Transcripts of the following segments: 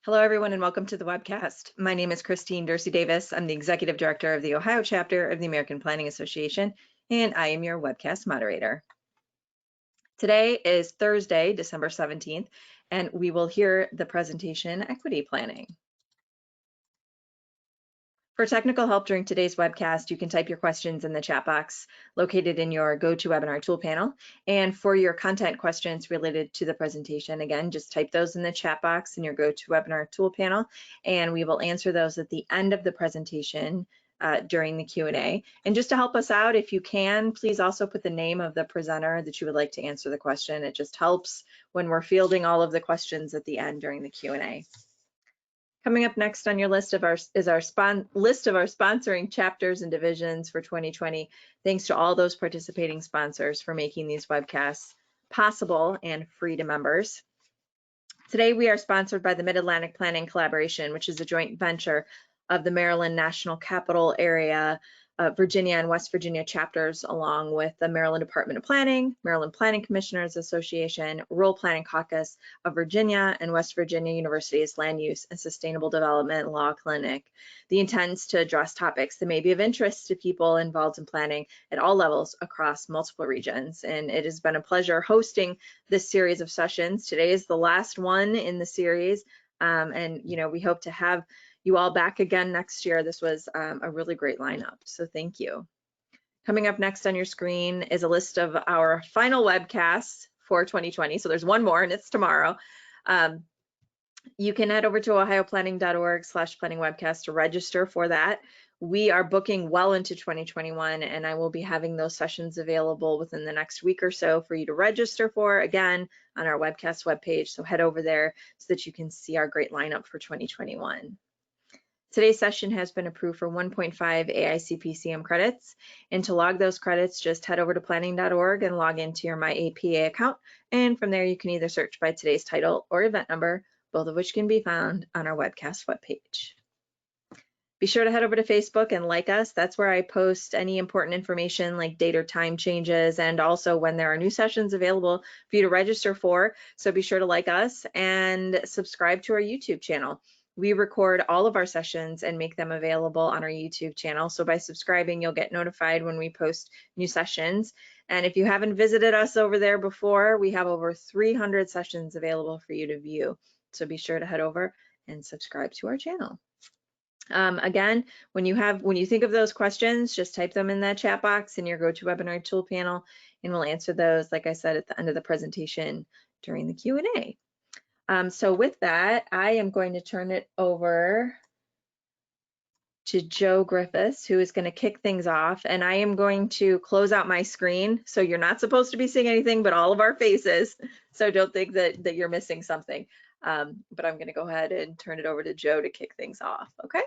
Hello, everyone, and welcome to the webcast. My name is Christine Dorsey Davis. I'm the Executive Director of the Ohio Chapter of the American Planning Association, and I am your webcast moderator. Today is Thursday, December 17th, and we will hear the presentation, Equity Planning. For technical help during today's webcast, you can type your questions in the chat box located in your GoToWebinar tool panel. And for your content questions related to the presentation, again, just type those in the chat box in your GoToWebinar tool panel, and we will answer those at the end of the presentation during the Q&A. And just to help us out, if you can, please also put the name of the presenter that you would like to answer the question. It just helps when we're fielding all of the questions at the end during the Q&A. Coming up next on your list is our list of our sponsoring chapters and divisions for 2020. Thanks to all those participating sponsors for making these webcasts possible and free to members. Today we are sponsored by the Mid-Atlantic Planning Collaboration, which is a joint venture of the Maryland National Capital Area, Virginia and West Virginia chapters, along with the Maryland Department of Planning, Maryland Planning Commissioners Association, Rural Planning Caucus of Virginia, and West Virginia University's Land Use and Sustainable Development Law Clinic. The intent is to address topics that may be of interest to people involved in planning at all levels across multiple regions. And it has been a pleasure hosting this series of sessions. Today is the last one in the series, and we hope to have you all back again next year. This was a really great lineup, so thank you. Coming up next on your screen is a list of our final webcasts for 2020. So there's one more and it's tomorrow. You can head over to ohioplanning.org/planningwebcast to register for that. We are booking well into 2021, and I will be having those sessions available within the next week or so for you to register for, again, on our webcast webpage. So head over there so that you can see our great lineup for 2021. Today's session has been approved for 1.5 AICP CM credits, and to log those credits, just head over to planning.org and log into your MyAPA account, and from there you can either search by today's title or event number, both of which can be found on our webcast webpage. Be sure to head over to Facebook and like us. That's where I post any important information like date or time changes, and also when there are new sessions available for you to register for. So be sure to like us and subscribe to our YouTube channel. We record all of our sessions and make them available on our YouTube channel. So by subscribing, you'll get notified when we post new sessions. And if you haven't visited us over there before, we have over 300 sessions available for you to view. So be sure to head over and subscribe to our channel. Again, when you think of those questions, just type them in that chat box in your GoToWebinar tool panel, and we'll answer those, like I said, at the end of the presentation during the Q&A. So with that, I am going to turn it over to Joe Griffiths, who is going to kick things off, and I am going to close out my screen. So you're not supposed to be seeing anything but all of our faces. So don't think that you're missing something. But I'm going to go ahead and turn it over to Joe to kick things off. Okay.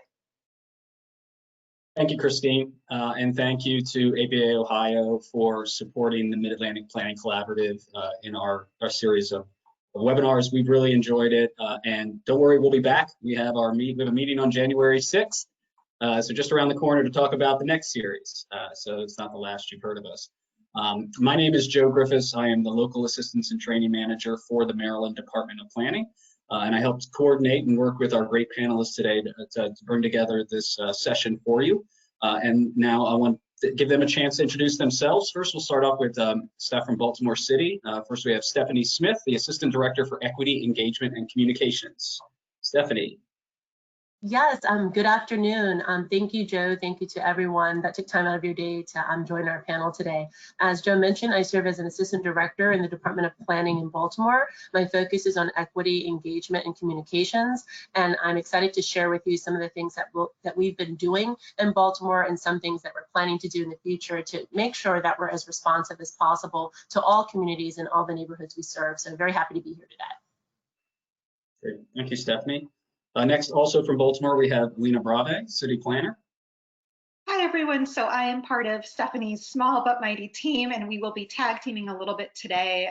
Thank you, Christine, and thank you to APA Ohio for supporting the Mid-Atlantic Planning Collaborative in our series of webinars. We've really enjoyed it, and don't worry, we'll be back. We have a meeting on January 6th, so just around the corner to talk about the next series. So it's not the last you've heard of us. My name is Joe Griffiths. I am the Local Assistance and Training Manager for the Maryland Department of Planning, and I helped coordinate and work with our great panelists today to bring together this session for you. And now I want to give them a chance to introduce themselves. First, we'll start off with staff from Baltimore City. First, we have Stephanie Smith, the Assistant Director for Equity, Engagement, and Communications. Stephanie. Yes, good afternoon. Thank you, Joe. Thank you to everyone that took time out of your day to join our panel today. As Joe mentioned, I serve as an assistant director in the Department of Planning in Baltimore. My focus is on equity, engagement, and communications, and I'm excited to share with you some of the things that we've been doing in Baltimore and some things that we're planning to do in the future to make sure that we're as responsive as possible to all communities and all the neighborhoods we serve. So I'm very happy to be here today. Great. Thank you, Stephanie. Next, also from Baltimore, we have Lena Brave, City Planner. Hi, everyone. So I am part of Stephanie's small but mighty team, and we will be tag teaming a little bit today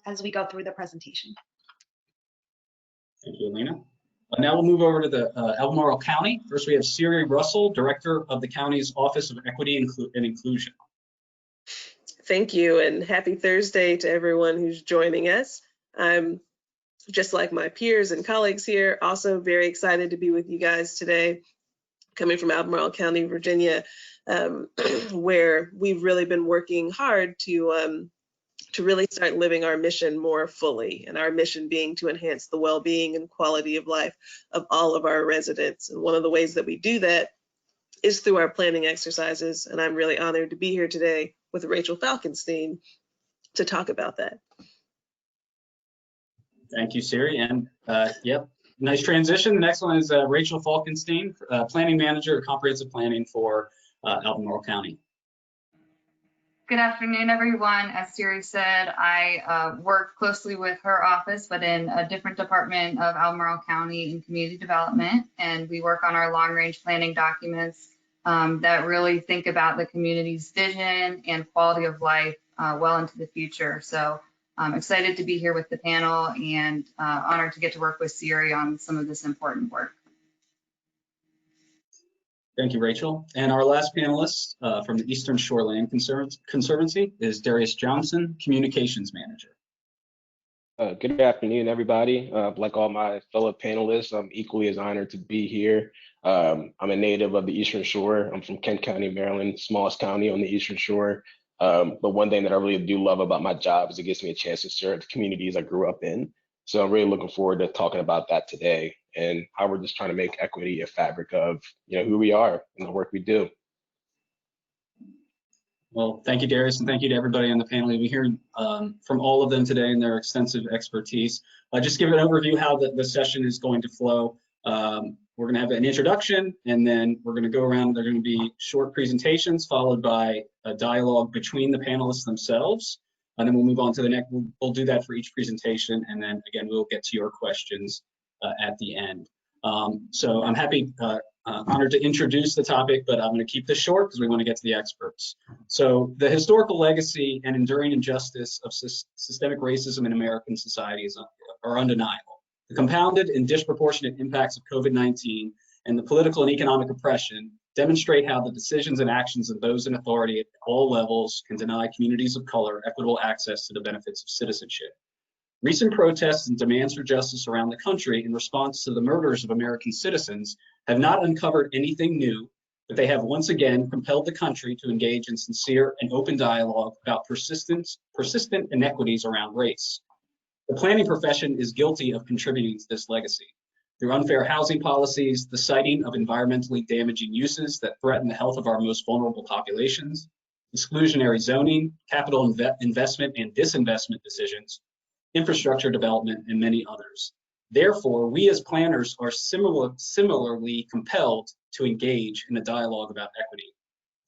as we go through the presentation. Thank you, Lena. Now we'll move over to the Albemarle County. First, we have Siri Russell, Director of the county's Office of Equity and Inclusion. Thank you, and happy Thursday to everyone who's joining us. I'm just like my peers and colleagues here, also very excited to be with you guys today, coming from Albemarle County, Virginia, where we've really been working hard to really start living our mission more fully, and our mission being to enhance the well-being and quality of life of all of our residents. And one of the ways that we do that is through our planning exercises, and I'm really honored to be here today with Rachel Falkenstein to talk about that. Thank you, Siri. And yep, nice transition. The next one is Rachel Falkenstein, Planning Manager of Comprehensive Planning for Albemarle County. Good afternoon, everyone. As Siri said, I work closely with her office, but in a different department of Albemarle County in community development. And we work on our long-range planning documents that really think about the community's vision and quality of life well into the future. So I'm excited to be here with the panel and honored to get to work with Siri on some of this important work. Thank you, Rachel. And our last panelist from the Eastern Shore Land Conservancy is Darius Johnson, Communications Manager. Good afternoon, everybody. Like all my fellow panelists, I'm equally as honored to be here. I'm a native of the Eastern Shore. I'm from Kent County, Maryland, smallest county on the Eastern Shore. But one thing that I really do love about my job is it gives me a chance to serve the communities I grew up in. So I'm really looking forward to talking about that today and how we're just trying to make equity a fabric of who we are and the work we do. Well, thank you, Darius, and thank you to everybody on the panel. We hear from all of them today and their extensive expertise. Just give an overview how the session is going to flow. We're going to have an introduction, and then we're going to go around. They're going to be short presentations followed by a dialogue between the panelists themselves. And then we'll move on to the next. We'll do that for each presentation, and then again, we'll get to your questions at the end. So I'm honored to introduce the topic, but I'm going to keep this short because we want to get to the experts. So the historical legacy and enduring injustice of systemic racism in American societies are undeniable. The compounded and disproportionate impacts of COVID-19 and the political and economic oppression demonstrate how the decisions and actions of those in authority at all levels can deny communities of color equitable access to the benefits of citizenship. Recent protests and demands for justice around the country in response to the murders of American citizens have not uncovered anything new, but they have once again compelled the country to engage in sincere and open dialogue about persistent inequities around race. The planning profession is guilty of contributing to this legacy. Through unfair housing policies, the citing of environmentally damaging uses that threaten the health of our most vulnerable populations, exclusionary zoning, capital investment and disinvestment decisions, infrastructure development, and many others. Therefore, we as planners are similarly compelled to engage in a dialogue about equity.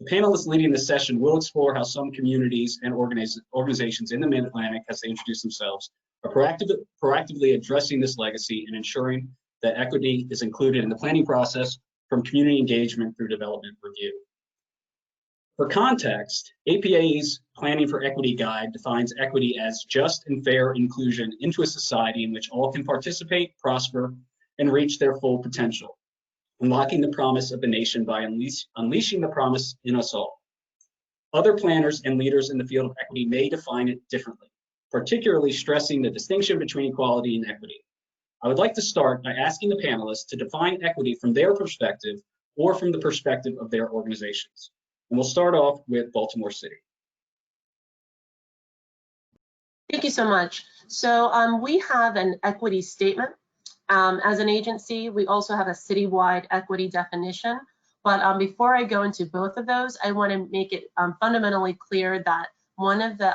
The panelists leading this session will explore how some communities and organizations in the Mid-Atlantic, as they introduce themselves, are proactively addressing this legacy and ensuring that equity is included in the planning process from community engagement through development review. For context, APA's Planning for Equity Guide defines equity as just and fair inclusion into a society in which all can participate, prosper, and reach their full potential, unlocking the promise of the nation by unleashing the promise in us all. Other planners and leaders in the field of equity may define it differently, particularly stressing the distinction between equality and equity. I would like to start by asking the panelists to define equity from their perspective or from the perspective of their organizations. And we'll start off with Baltimore City. Thank you so much. So we have an equity statement. As an agency, we also have a citywide equity definition. But before I go into both of those, I want to make it fundamentally clear that one of the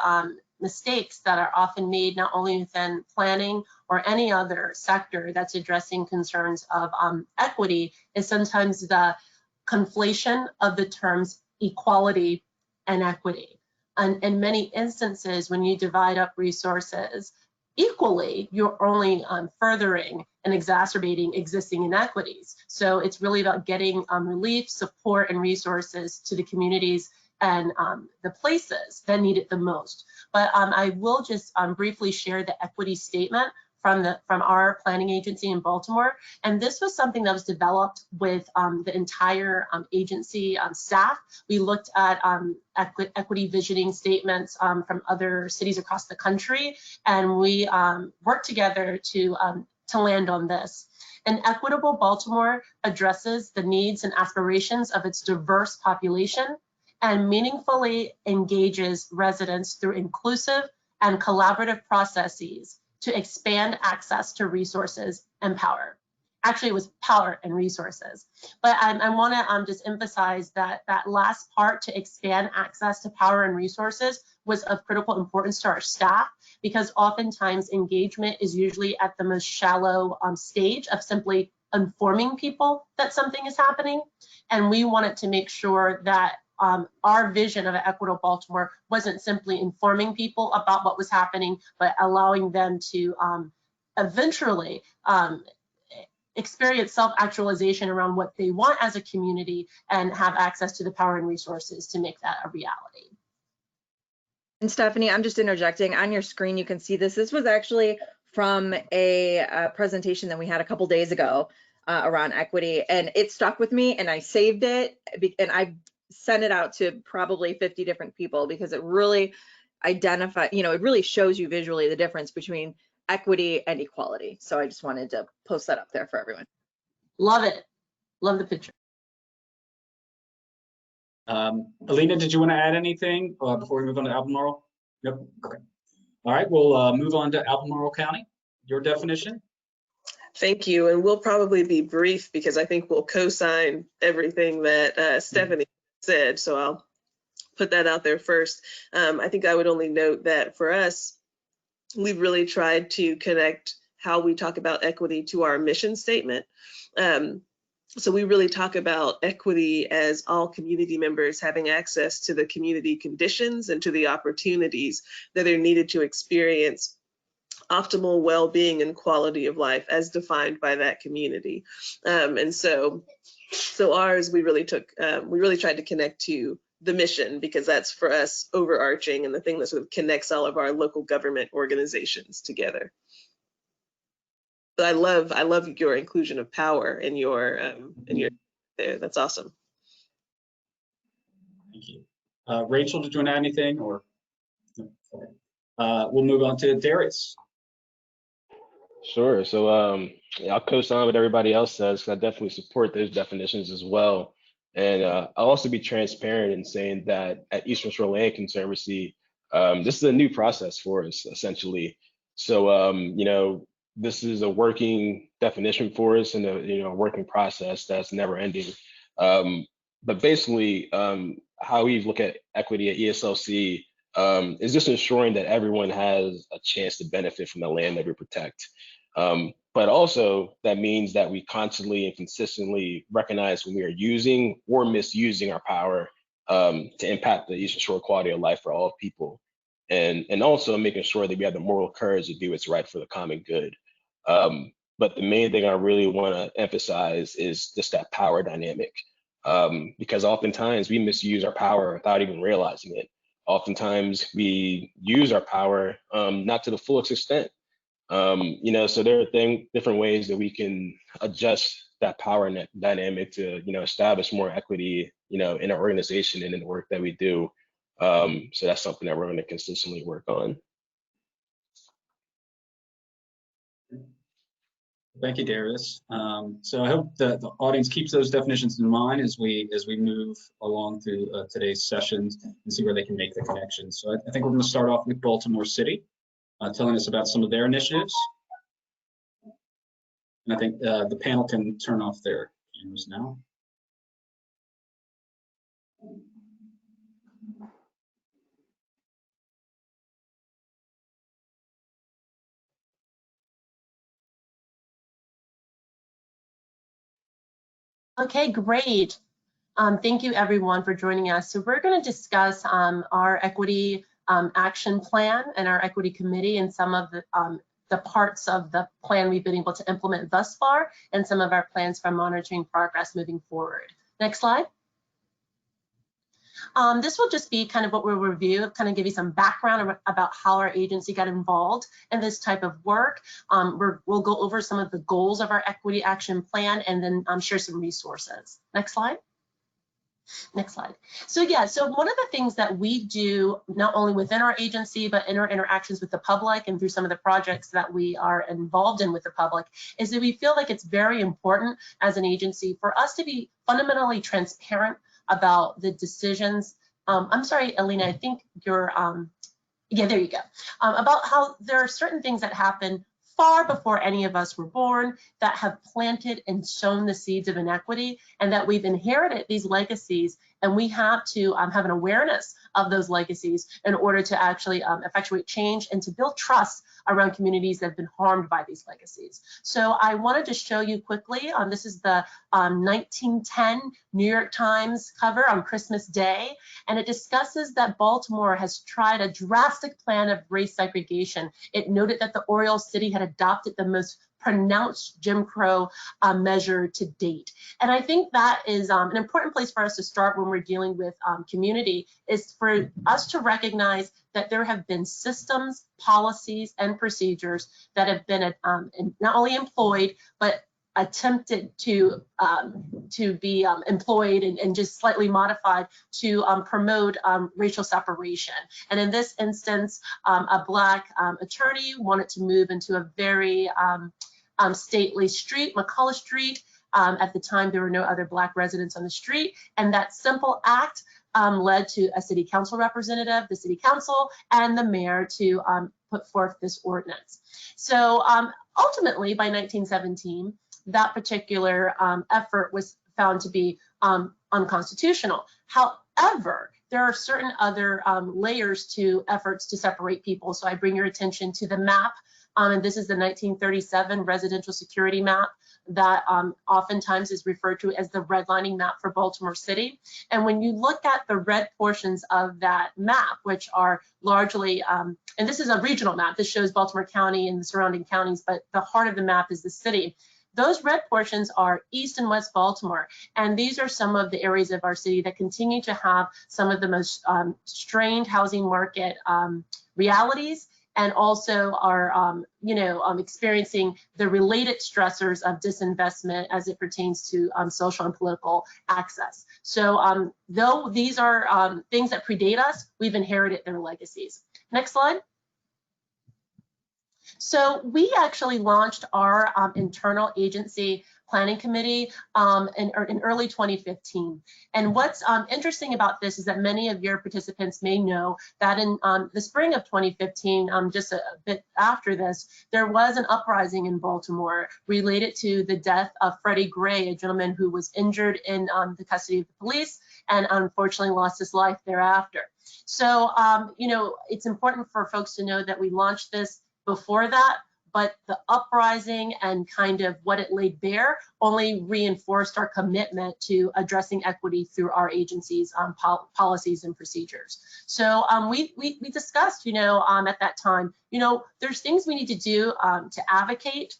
mistakes that are often made, not only within planning or any other sector that's addressing concerns of equity, is sometimes the conflation of the terms equality and equity. And in many instances, when you divide up resources equally, you're only furthering and exacerbating existing inequities. So it's really about getting relief, support, and resources to the communities and the places that need it the most. But I will just briefly share the equity statement from our planning agency in Baltimore. And this was something that was developed with the entire agency staff. We looked at equity visioning statements from other cities across the country, and we worked together to land on this. An equitable Baltimore addresses the needs and aspirations of its diverse population and meaningfully engages residents through inclusive and collaborative processes to expand access to resources and power. Actually, it was power and resources. But I want to just emphasize that that last part, to expand access to power and resources, was of critical importance to our staff, because oftentimes engagement is usually at the most shallow stage of simply informing people that something is happening. And we wanted to make sure that our vision of an equitable Baltimore wasn't simply informing people about what was happening, but allowing them to eventually experience self-actualization around what they want as a community and have access to the power and resources to make that a reality. And Stephanie, I'm just interjecting. On your screen, you can see this. This was actually from a presentation that we had a couple days ago around equity, and it stuck with me, and I saved it, and I sent it out to probably 50 different people, because it really identifies, it really shows you visually the difference between equity and equality. So I just wanted to post that up there for everyone. Love it. Love the picture. Alina, did you want to add anything before we move on to Albemarle? Nope. Okay. All right, we'll move on to Albemarle County. Your definition? Thank you, and we'll probably be brief because I think we'll co-sign everything that Stephanie said, so I'll put that out there first. I think I would only note that for us, we've really tried to connect how we talk about equity to our mission statement. So we really talk about equity as all community members having access to the community conditions and to the opportunities that are needed to experience optimal well-being and quality of life as defined by that community. And so ours, we really tried to connect to the mission, because that's for us overarching and the thing that sort of connects all of our local government organizations together. But I love your inclusion of power in your there. That's awesome. Thank you. Rachel, did you want to add anything, or we'll move on to Darius? Sure. So I'll co-sign what everybody else says, because I definitely support those definitions as well. And I'll also be transparent in saying that at Eastern Shore Land Conservancy, this is a new process for us, essentially. So, this is a working definition for us, and a working process that's never ending. But basically, how we look at equity at ESLC is just ensuring that everyone has a chance to benefit from the land that we protect. But also that means that we constantly and consistently recognize when we are using or misusing our power to impact the Eastern Shore quality of life for all people. And also making sure that we have the moral courage to do what's right for the common good. But the main thing I really want to emphasize is just that power dynamic, because oftentimes we misuse our power without even realizing it. Oftentimes we use our power not to the fullest extent. So there are different ways that we can adjust that power dynamic to, establish more equity, in our organization and in the work that we do. So that's something that we're going to consistently work on. Thank you, Darius. So I hope that the audience keeps those definitions in mind as we move along through today's sessions and see where they can make the connections. So I think we're going to start off with Baltimore City, telling us about some of their initiatives. And I think the panel can turn off their cameras now. Okay, great. Thank you everyone for joining us. So we're going to discuss our equity action plan and our equity committee and some of the parts of the plan we've been able to implement thus far, and some of our plans for monitoring progress moving forward. Next slide. This will just be kind of what we'll review, kind of give you some background about how our agency got involved in this type of work. We'll go over some of the goals of our equity action plan and then share some resources. Next slide. Next slide. So yeah, so one of the things that we do, not only within our agency, but in our interactions with the public and through some of the projects that we are involved in with the public, is that we feel like it's very important as an agency for us to be fundamentally transparent about the decisions. I'm sorry, Alina, I think you're, yeah, there you go. About how there are certain things that happen far before any of us were born that have planted and sown the seeds of inequity, and that we've inherited these legacies, and we have to have an awareness of those legacies in order to actually effectuate change and to build trust around communities that have been harmed by these legacies. So I wanted to show you quickly, this is the 1910 New York Times cover on Christmas Day, and it discusses that Baltimore has tried a drastic plan of race segregation. It noted that the Oriole City had adopted the most pronounced Jim Crow measure to date. And I think that is an important place for us to start when we're dealing with community, is for us to recognize that there have been systems, policies, and procedures that have been not only employed, but attempted to be employed and just slightly modified to promote racial separation. And in this instance, a Black attorney wanted to move into a very stately street, McCullough Street. At the time, there were no other Black residents on the street, and that simple act led to a city council representative, the city council, and the mayor to put forth this ordinance. So ultimately, by 1917, that particular effort was found to be unconstitutional. However, there are certain other layers to efforts to separate people. So I bring your attention to the map, and this is the 1937 residential security map that oftentimes is referred to as the redlining map for Baltimore City. And when you look at the red portions of that map, which are largely, and this is a regional map, this shows Baltimore County and the surrounding counties, but the heart of the map is the city. Those red portions are East and West Baltimore, and these are some of the areas of our city that continue to have some of the most strained housing market realities, and also are, experiencing the related stressors of disinvestment as it pertains to social and political access. So though these are things that predate us, we've inherited their legacies. Next slide. So we actually launched our internal agency planning committee in early 2015. And what's interesting about this is that many of your participants may know that in the spring of 2015, just a bit after this, there was an uprising in Baltimore related to the death of Freddie Gray, a gentleman who was injured in the custody of the police and unfortunately lost his life thereafter. So, it's important for folks to know that we launched this before that, but the uprising and kind of what it laid bare only reinforced our commitment to addressing equity through our agency's policies and procedures. So we discussed, at that time, there's things we need to do to advocate,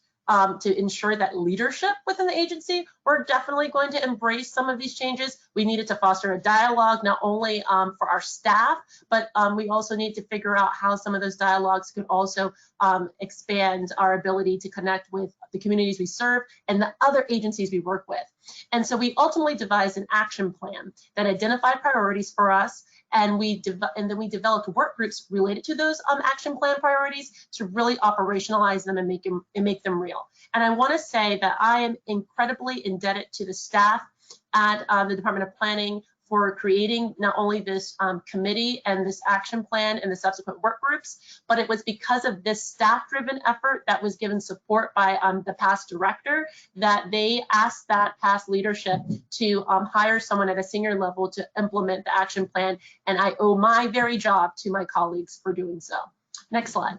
to ensure that leadership within the agency, we're definitely going to embrace some of these changes. We needed to foster a dialogue, not only for our staff, but we also need to figure out how some of those dialogues could also expand our ability to connect with the communities we serve and the other agencies we work with. And so we ultimately devised an action plan that identified priorities for us, and then we developed work groups related to those action plan priorities to really operationalize them and make them real. And I want to say that I am incredibly indebted to the staff at the Department of Planning for creating not only this committee and this action plan and the subsequent work groups, but it was because of this staff-driven effort that was given support by the past director that they asked that past leadership to hire someone at a senior level to implement the action plan. And I owe my very job to my colleagues for doing so. Next slide.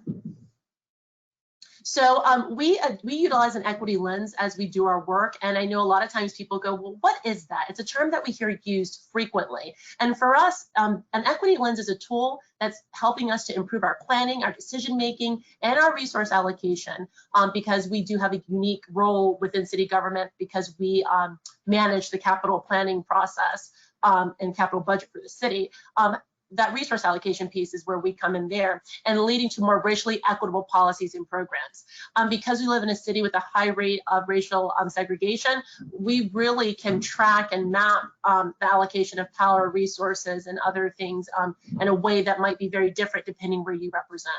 So we utilize an equity lens as we do our work, and I know a lot of times people go, well, what is that? It's a term that we hear used frequently. And for us, an equity lens is a tool that's helping us to improve our planning, our decision making, and our resource allocation, because we do have a unique role within city government because we manage the capital planning process. and capital budget for the city. That resource allocation piece is where we come in there, and leading to more racially equitable policies and programs. Because we live in a city with a high rate of racial segregation, we really can track and map the allocation of power, resources, and other things in a way that might be very different depending where you represent.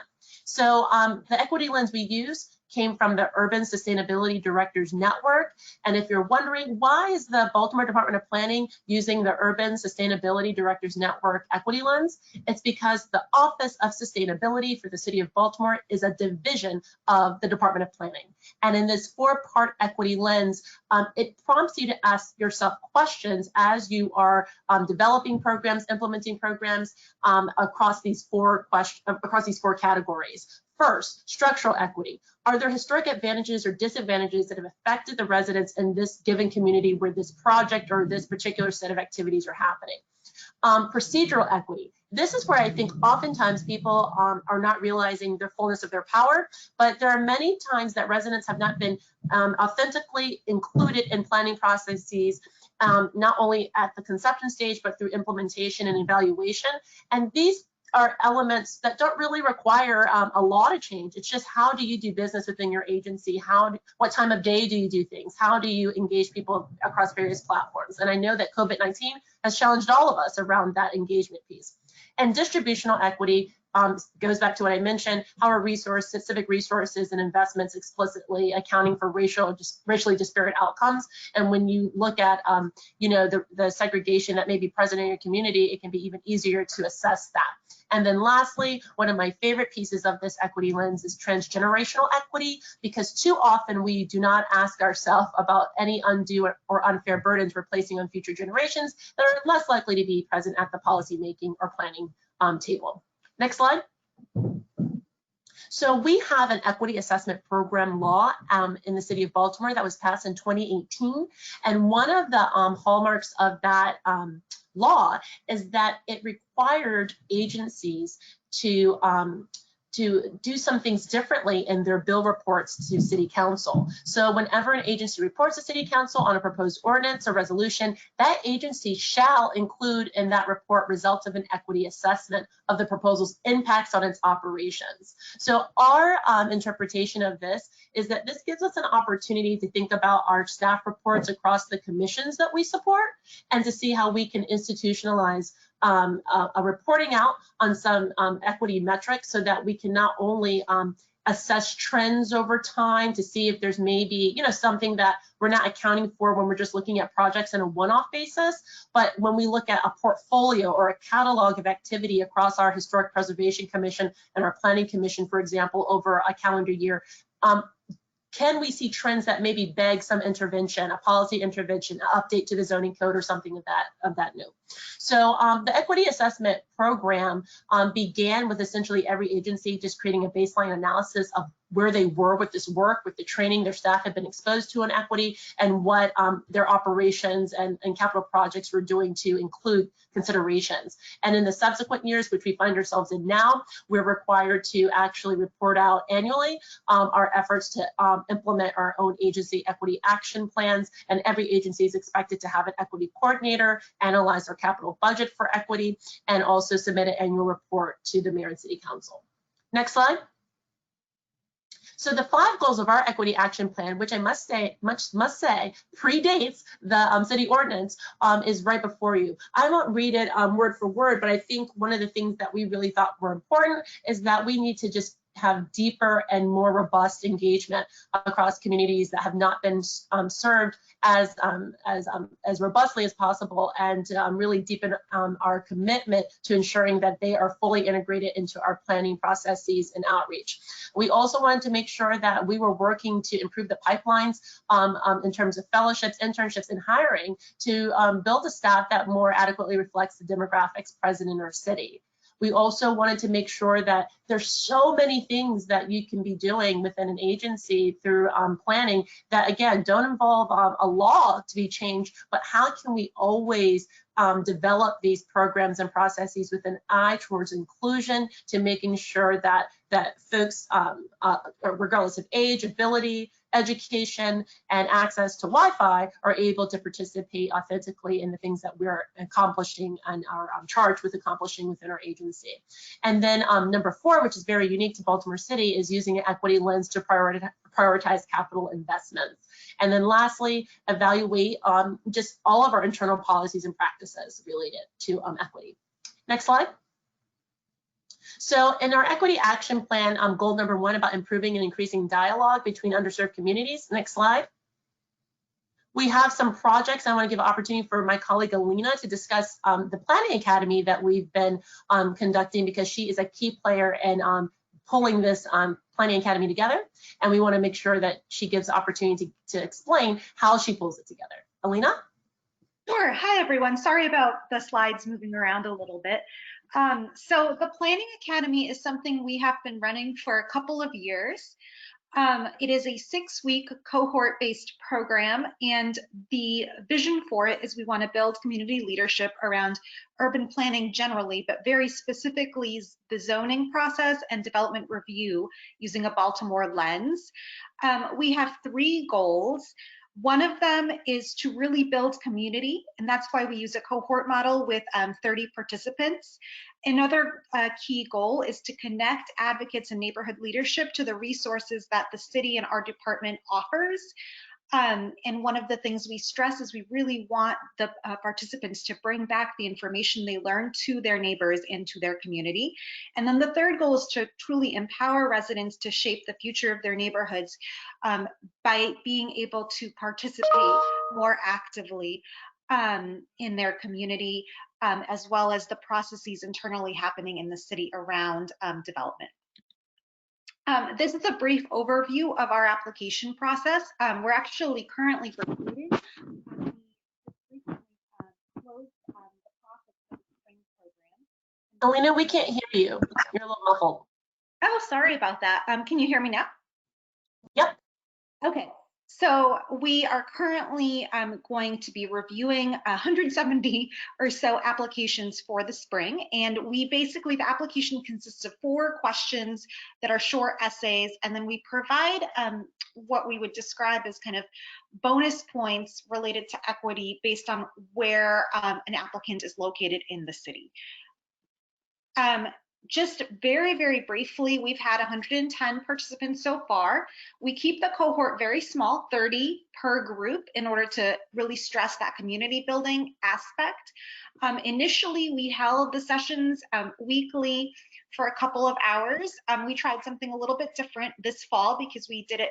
So the equity lens we use came from the Urban Sustainability Directors Network. And if you're wondering, why is the Baltimore Department of Planning using the Urban Sustainability Directors Network equity lens? It's because the Office of Sustainability for the City of Baltimore is a division of the Department of Planning. And in this 4-part equity lens, it prompts you to ask yourself questions as you are developing programs, implementing programs across these four categories. First, structural equity. Are there historic advantages or disadvantages that have affected the residents in this given community where this project or this particular set of activities are happening? Procedural equity. This is where I think oftentimes people are not realizing the fullness of their power, but there are many times that residents have not been authentically included in planning processes, not only at the conception stage, but through implementation and evaluation. And these are elements that don't really require a lot of change. It's just, how do you do business within your agency? What time of day do you do things? How do you engage people across various platforms? And I know that COVID-19 has challenged all of us around that engagement piece. And distributional equity goes back to what I mentioned, how are civic resources and investments explicitly accounting for racially disparate outcomes. And when you look at the segregation that may be present in your community, it can be even easier to assess that. And then lastly, one of my favorite pieces of this equity lens is transgenerational equity, because too often we do not ask ourselves about any undue or unfair burdens we're placing on future generations that are less likely to be present at the policymaking or planning table. Next slide. So we have an equity assessment program law in the city of Baltimore that was passed in 2018. And one of the hallmarks of that law is that it required agencies to do some things differently in their bill reports to City Council. So whenever an agency reports to City Council on a proposed ordinance or resolution, that agency shall include in that report results of an equity assessment of the proposal's impacts on its operations. So our interpretation of this is that this gives us an opportunity to think about our staff reports across the commissions that we support and to see how we can institutionalize a reporting out on some equity metrics so that we can not only assess trends over time to see if there's maybe something that we're not accounting for when we're just looking at projects on a one-off basis, but when we look at a portfolio or a catalog of activity across our Historic Preservation Commission and our Planning Commission, for example, over a calendar year, can we see trends that maybe beg some intervention, a policy intervention, an update to the zoning code or something of that note? So the equity assessment program began with essentially every agency just creating a baseline analysis of where they were with this work, with the training their staff had been exposed to on equity, and what their operations and capital projects were doing to include considerations. And in the subsequent years, which we find ourselves in now, we're required to actually report out annually our efforts to implement our own agency equity action plans, and every agency is expected to have an equity coordinator, analyze our capital budget for equity, and also submit an annual report to the mayor and city council. Next slide. So the 5 goals of our equity action plan, which I must say predates the city ordinance, is right before you. I won't read it word for word, but I think one of the things that we really thought were important is that we need to just have deeper and more robust engagement across communities that have not been served as robustly as possible, and really deepen our commitment to ensuring that they are fully integrated into our planning processes and outreach. We also wanted to make sure that we were working to improve the pipelines in terms of fellowships, internships, and hiring to build a staff that more adequately reflects the demographics present in our city. We also wanted to make sure that there's so many things that you can be doing within an agency through planning that, again, don't involve a law to be changed, but how can we always develop these programs and processes with an eye towards inclusion, to making sure that that folks, regardless of age, ability, education, and access to Wi-Fi, are able to participate authentically in the things that we're accomplishing and are charged with accomplishing within our agency. And then number 4, which is very unique to Baltimore City, is using an equity lens to prioritize capital investments. And then lastly, evaluate just all of our internal policies and practices related to equity. Next slide. So in our equity action plan, goal number 1 about improving and increasing dialogue between underserved communities. Next slide. We have some projects. I want to give an opportunity for my colleague Alina to discuss the Planning Academy that we've been conducting, because she is a key player in pulling this Planning Academy together. And we want to make sure that she gives the opportunity to explain how she pulls it together. Alina? Sure. Hi, everyone. Sorry about the slides moving around a little bit. So the Planning Academy is something we have been running for a couple of years. It is a 6-week cohort-based program, and the vision for it is we want to build community leadership around urban planning generally, but very specifically the zoning process and development review using a Baltimore lens. We have 3 goals. One of them is to really build community, and that's why we use a cohort model with 30 participants. Another key goal is to connect advocates and neighborhood leadership to the resources that the city and our department offers. And one of the things we stress is we really want the participants to bring back the information they learn to their neighbors and to their community. And then the third goal is to truly empower residents to shape the future of their neighborhoods by being able to participate more actively in their community, as well as the processes internally happening in the city around development. This is a brief overview of our application process. We're actually currently recruiting. Alina, we can't hear you. You're a little muffled. Oh, sorry about that. Can you hear me now? Yep. Okay. So we are currently going to be reviewing 170 or so applications for the spring. And we basically, the application consists of 4 questions that are short essays. And then we provide what we would describe as kind of bonus points related to equity based on where an applicant is located in the city. Just very, very briefly, we've had 110 participants so far. We keep the cohort very small, 30 per group, in order to really stress that community building aspect. Initially, we held the sessions weekly for a couple of hours. We tried something a little bit different this fall because we did it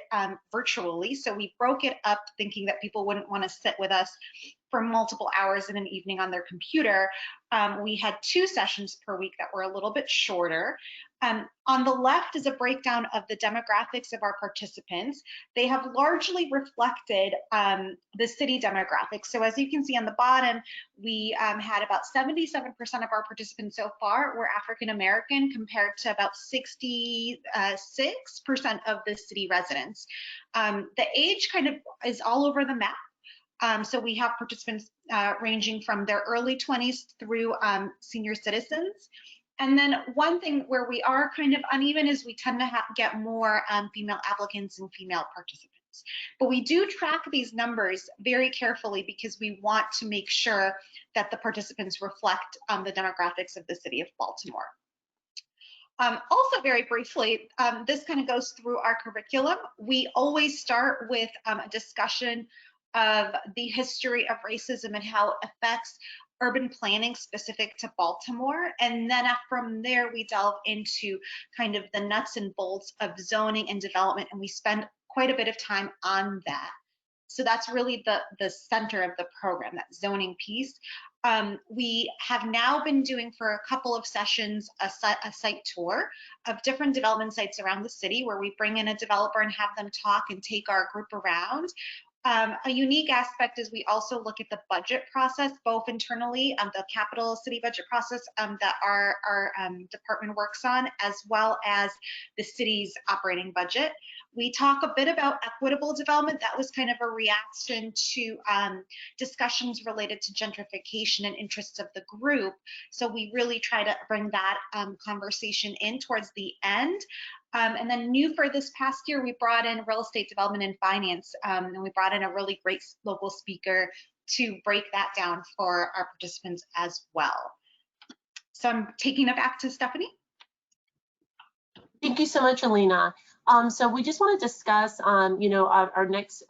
virtually. So we broke it up thinking that people wouldn't want to sit with us for multiple hours in an evening on their computer. We had 2 sessions per week that were a little bit shorter. On the left is a breakdown of the demographics of our participants. They have largely reflected the city demographics. So as you can see on the bottom, we had about 77% of our participants so far were African American, compared to about 66% of the city residents. The age kind of is all over the map. So we have participants ranging from their early 20s through senior citizens. And then one thing where we are kind of uneven is we tend to get more female applicants and female participants. But we do track these numbers very carefully because we want to make sure that the participants reflect the demographics of the city of Baltimore. Also very briefly, this kind of goes through our curriculum. We always start with a discussion of the history of racism and how it affects urban planning specific to Baltimore. And then from there, we delve into kind of the nuts and bolts of zoning and development, and we spend quite a bit of time on that. So that's really the center of the program, that zoning piece. We have now been doing for a couple of sessions a site tour of different development sites around the city, where we bring in a developer and have them talk and take our group around. A unique aspect is we also look at the budget process, both internally, the capital city budget process that our department works on, as well as the city's operating budget. We talk a bit about equitable development. That was kind of a reaction to discussions related to gentrification and interests of the group. So we really try to bring that conversation in towards the end. And then new for this past year, we brought in real estate development and finance, and we brought in a really great local speaker to break that down for our participants as well. So I'm taking it back to Stephanie. Thank you so much, Alina. So we just want to discuss, you know, our next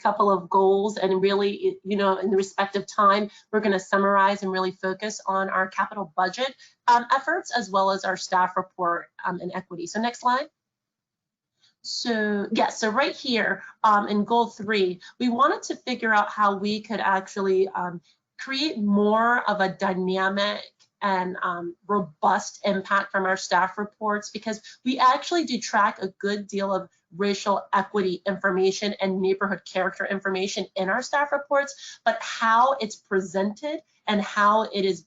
couple of goals, and really, you know, in the respective time, we're going to summarize and really focus on our capital budget efforts, as well as our staff report and equity. So next slide. So yes, so right here in goal 3, we wanted to figure out how we could actually create more of a dynamic and robust impact from our staff reports, because we actually do track a good deal of racial equity information and neighborhood character information in our staff reports, but how it's presented and how it is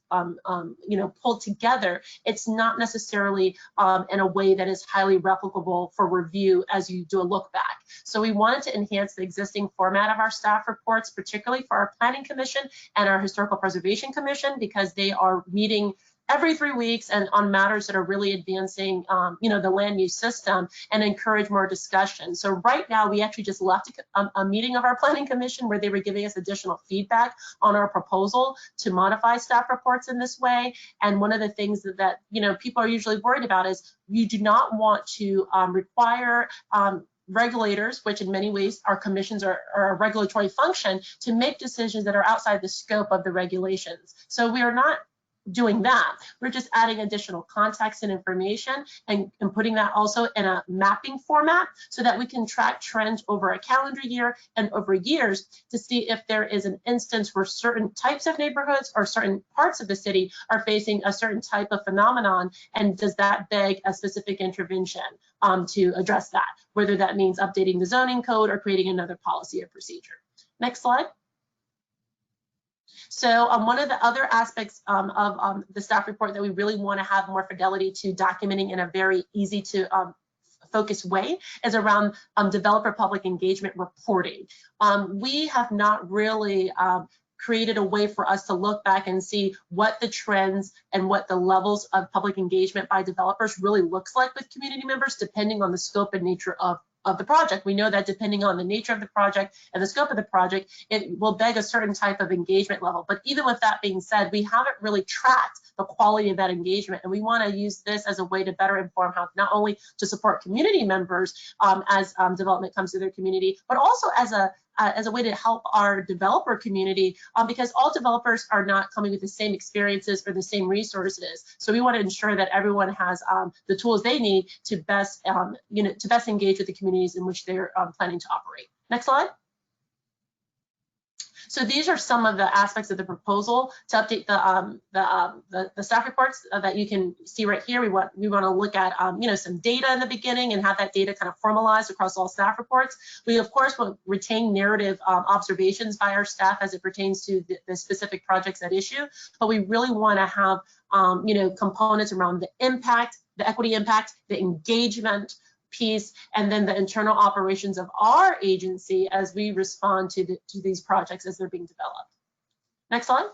you know, pulled together, it's not necessarily in a way that is highly replicable for review as you do a look back. So we wanted to enhance the existing format of our staff reports, particularly for our Planning Commission and our Historical Preservation Commission, because they are meeting every 3 weeks and on matters that are really advancing, you know, the land use system, and encourage more discussion. So right now, we actually just left a meeting of our Planning Commission where they were giving us additional feedback on our proposal to modify staff reports in this way. And one of the things that you know, people are usually worried about is you do not want to require regulators, which in many ways our commissions are a regulatory function, to make decisions that are outside the scope of the regulations. So we are not doing that. We're just adding additional context and information and putting that also in a mapping format so that we can track trends over a calendar year and over years to see if there is an instance where certain types of neighborhoods or certain parts of the city are facing a certain type of phenomenon, and does that beg a specific intervention to address that, whether that means updating the zoning code or creating another policy or procedure. Next slide. So one of the other aspects of the staff report that we really want to have more fidelity to documenting in a very easy to focused way is around developer public engagement reporting. We have not really created a way for us to look back and see what the trends and what the levels of public engagement by developers really looks like with community members, depending on the scope and nature of the project. We know that depending on the nature of the project and the scope of the project, it will beg a certain type of engagement level. But even with that being said, we haven't really tracked the quality of that engagement. And we want to use this as a way to better inform how not only to support community members as development comes to their community, but also as a way to help our developer community, because all developers are not coming with the same experiences or the same resources. So we want to ensure that everyone has the tools they need to best, to best engage with the communities in which they're planning to operate. Next slide. So these are some of the aspects of the proposal to update the staff reports that you can see right here. We want to look at some data in the beginning and have that data kind of formalized across all staff reports. We of course will retain narrative observations by our staff as it pertains to the specific projects at issue, but we really want to have components around the impact, the equity impact, the engagement piece, and then the internal operations of our agency as we respond to these projects as they're being developed. Next slide.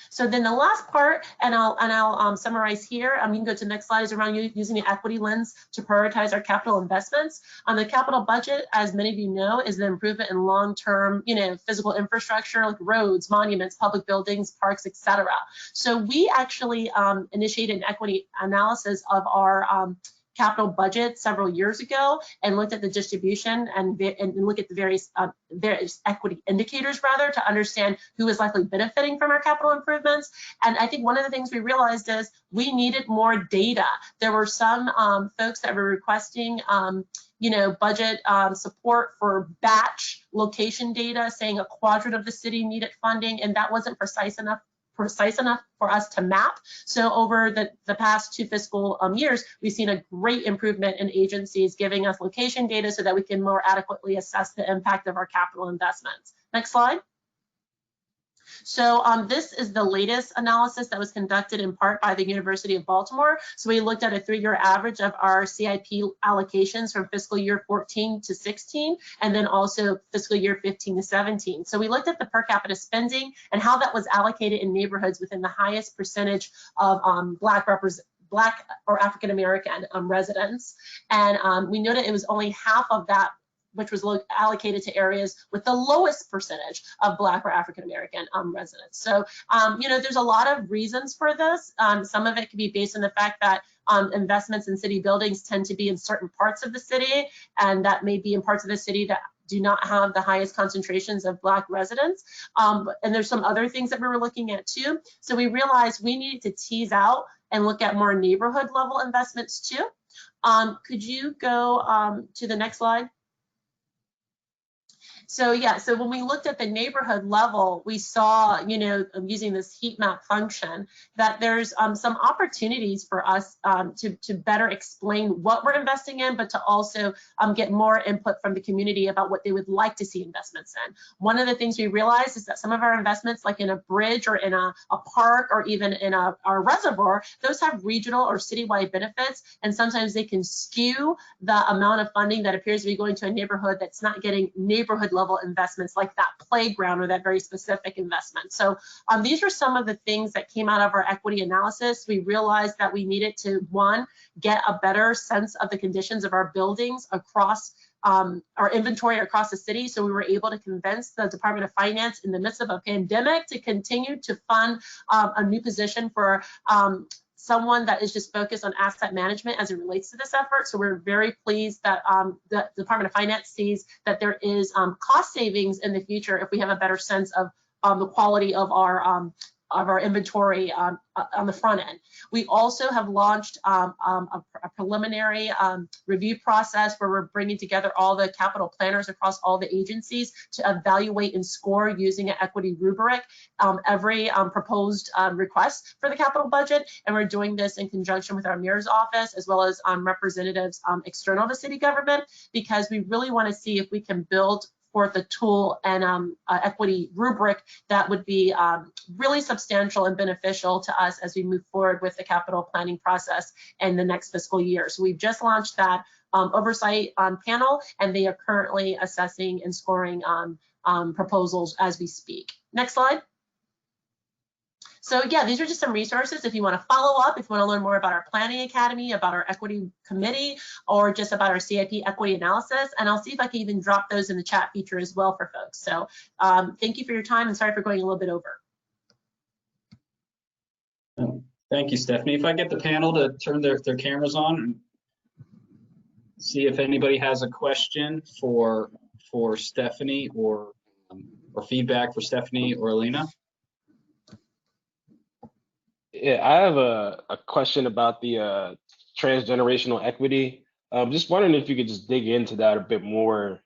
So then the last part, and I'll summarize here. You can go to the next slide, is around using the equity lens to prioritize our capital investments. The capital budget, as many of you know, is the improvement in long-term, physical infrastructure like roads, monuments, public buildings, parks, etc. So we actually initiated an equity analysis of our capital budget several years ago and looked at the distribution and look at the various equity indicators rather to understand who is likely benefiting from our capital improvements. And I think one of the things we realized is we needed more data. There were some folks that were requesting budget support for batch location data, saying a quadrant of the city needed funding, and that wasn't precise enough precise enough for us to map. So over the past 2 fiscal years, we've seen a great improvement in agencies giving us location data so that we can more adequately assess the impact of our capital investments. Next slide. So this is the latest analysis that was conducted in part by the University of Baltimore. So we looked at a 3-year average of our CIP allocations from fiscal year 14 to 16, and then also fiscal year 15 to 17. So we looked at the per capita spending and how that was allocated in neighborhoods within the highest percentage of Black or African American residents. And we noted it was only half of that which was allocated to areas with the lowest percentage of Black or African American residents. So, you know, there's a lot of reasons for this. Some of it could be based on the fact that investments in city buildings tend to be in certain parts of the city, and that may be in parts of the city that do not have the highest concentrations of Black residents. And there's some other things that we were looking at too. So we realized we needed to tease out and look at more neighborhood level investments too. Could you go to the next slide? So yeah, so when we looked at the neighborhood level, we saw, you know, using this heat map function, that there's some opportunities for us to better explain what we're investing in, but to also get more input from the community about what they would like to see investments in. One of the things we realized is that some of our investments, like in a bridge or in a park or even in a reservoir, those have regional or citywide benefits, and sometimes they can skew the amount of funding that appears to be going to a neighborhood that's not getting neighborhood level investments like that playground or that very specific investment. So these are some of the things that came out of our equity analysis. We realized that we needed to, one, get a better sense of the conditions of our buildings across our inventory across the city. So we were able to convince the Department of Finance in the midst of a pandemic to continue to fund a new position for someone that is just focused on asset management as it relates to this effort. So we're very pleased that the Department of Finance sees that there is cost savings in the future if we have a better sense of the quality of our inventory on the front end. We also have launched a preliminary review process where we're bringing together all the capital planners across all the agencies to evaluate and score using an equity rubric every proposed request for the capital budget. And we're doing this in conjunction with our mayor's office as well as representatives external to city government, because we really want to see if we can build forth a tool and equity rubric that would be really substantial and beneficial to us as we move forward with the capital planning process in the next fiscal year. So we've just launched that oversight panel, and they are currently assessing and scoring proposals as we speak. Next slide. So yeah, these are just some resources if you want to follow up, if you want to learn more about our planning academy, about our equity committee, or just about our CIP equity analysis. And I'll see if I can even drop those in the chat feature as well for folks. So thank you for your time, and sorry for going a little bit over. Thank you, Stephanie. If I get the panel to turn their cameras on and see if anybody has a question for Stephanie or feedback for Stephanie or Elena. Yeah, I have a question about the transgenerational equity. Just wondering if you could just dig into that a bit more,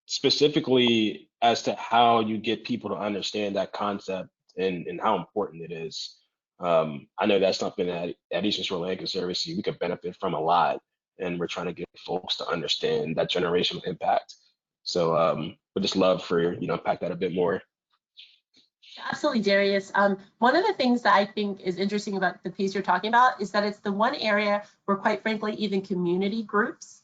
specifically as to how you get people to understand that concept and how important it is. I know that's something that at Eastern Shore Land Conservancy we could benefit from a lot, and we're trying to get folks to understand that generational impact. So would just love for you to unpack that a bit more. Absolutely, Darius. One of the things that I think is interesting about the piece you're talking about is that it's the one area where, quite frankly, even community groups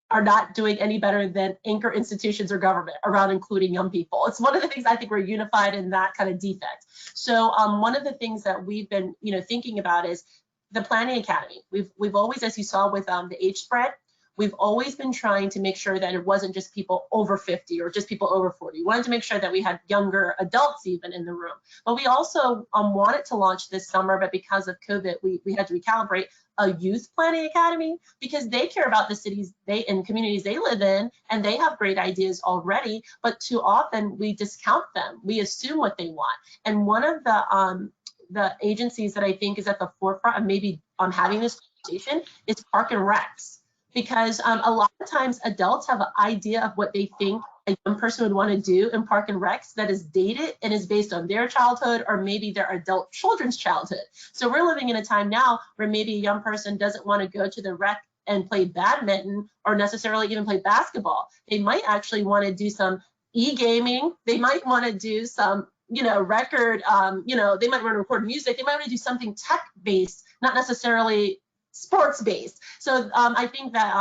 are not doing any better than anchor institutions or government around including young people. It's one of the things I think we're unified in that kind of defect. So one of the things that we've been thinking about is the Planning Academy. We've always, as you saw with the age spread, we've always been trying to make sure that it wasn't just people over 50 or just people over 40. We wanted to make sure that we had younger adults even in the room. But we also wanted to launch this summer, but because of COVID, we had to recalibrate a youth planning academy, because they care about the cities and communities they live in, and they have great ideas already, but too often we discount them. We assume what they want. And one of the agencies that I think is at the forefront of maybe having this conversation is Park and Recs. Because a lot of times adults have an idea of what they think a young person would want to do in Park and Recs that is dated and is based on their childhood or maybe their adult children's childhood. So we're living in a time now where maybe a young person doesn't want to go to the rec and play badminton or necessarily even play basketball. They might actually want to do some e-gaming. They might want to do some, record, they might want to record music. They might want to do something tech-based, not necessarily sports-based. So I think that,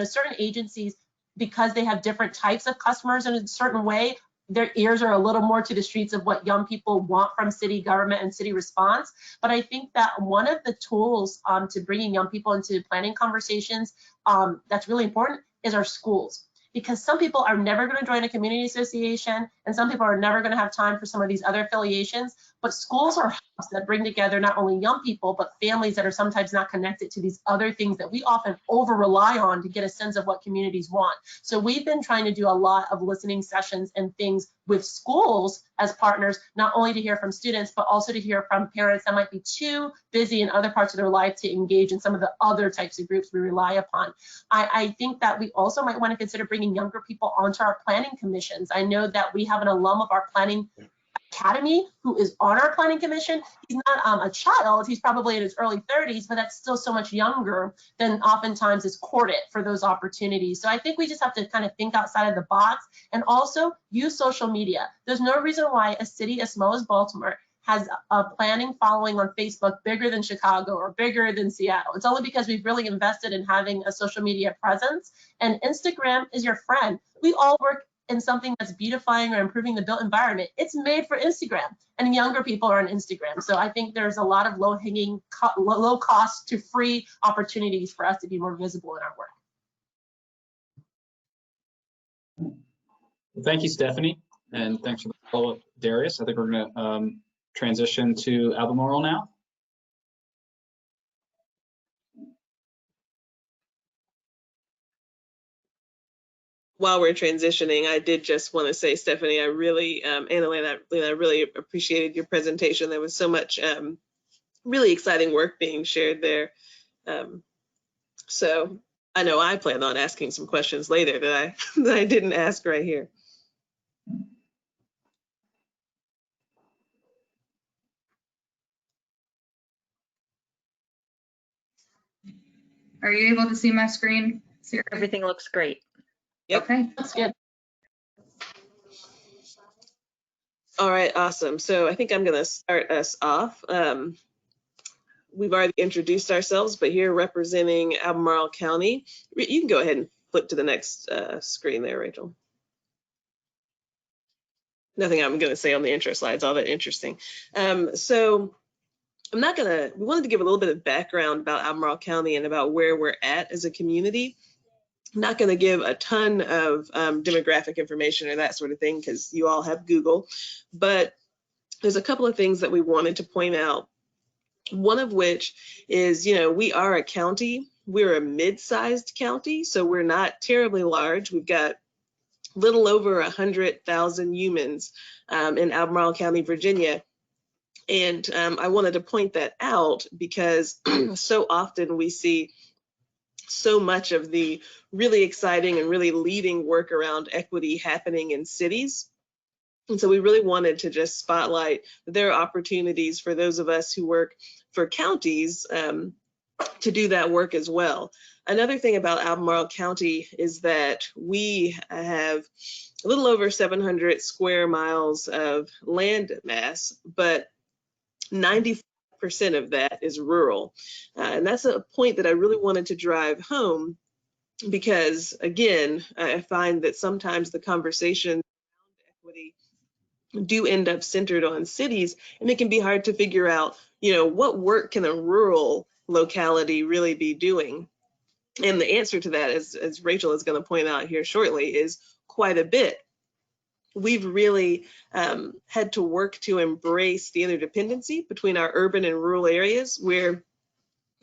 certain agencies, because they have different types of customers in a certain way, their ears are a little more to the streets of what young people want from city government and city response. But I think that one of the tools to bringing young people into planning conversations that's really important is our schools. Because some people are never going to join a community association and some people are never going to have time for some of these other affiliations. But schools are hubs that bring together not only young people, but families that are sometimes not connected to these other things that we often over rely on to get a sense of what communities want. So we've been trying to do a lot of listening sessions and things with schools as partners, not only to hear from students, but also to hear from parents that might be too busy in other parts of their life to engage in some of the other types of groups we rely upon. I think that we also might want to consider bringing younger people onto our planning commissions. I know that we have an alum of our planning academy who is on our planning commission. He's not a child, he's probably in his early 30s, but that's still so much younger than oftentimes is courted for those opportunities. So I think we just have to kind of think outside of the box and also use social media. There's no reason why a city as small as Baltimore has a planning following on Facebook bigger than Chicago or bigger than Seattle. It's only because we've really invested in having a social media presence, and Instagram is your friend. We all work in something that's beautifying or improving the built environment. It's made for Instagram, and younger people are on Instagram. So I think there's a lot of low-hanging, low cost to free opportunities for us to be more visible in our work. Well, thank you, Stephanie, and thanks for the follow-up, Darius. I think we're going to transition to Albemarle now. While we're transitioning, I did just want to say, Stephanie, I really, Annalena, I really appreciated your presentation. There was so much really exciting work being shared there. So I know I plan on asking some questions later that I didn't ask right here. Are you able to see my screen, Siri? Everything looks great. Yep. Okay. That's good. All right, awesome. So I think I'm going to start us off. We've already introduced ourselves, but here representing Albemarle County. You can go ahead and flip to the next screen there, Rachel. Nothing I'm going to say on the intro slides, all that interesting. So we wanted to give a little bit of background about Albemarle County and about where we're at as a community. I'm not going to give a ton of demographic information or that sort of thing because you all have Google, but there's a couple of things that we wanted to point out. One of which is, we are a county. We're a mid-sized county, so we're not terribly large. We've got a little over 100,000 humans in Albemarle County, Virginia. And I wanted to point that out because so often we see so much of the really exciting and really leading work around equity happening in cities. And so we really wanted to just spotlight that there are opportunities for those of us who work for counties to do that work as well. Another thing about Albemarle County is that we have a little over 700 square miles of land mass, but 94% of that is rural. And that's a point that I really wanted to drive home because, again, I find that sometimes the conversation around equity do end up centered on cities, and it can be hard to figure out, what work can a rural locality really be doing? And the answer to that, as Rachel is going to point out here shortly, is quite a bit. We've really had to work to embrace the interdependency between our urban and rural areas. We're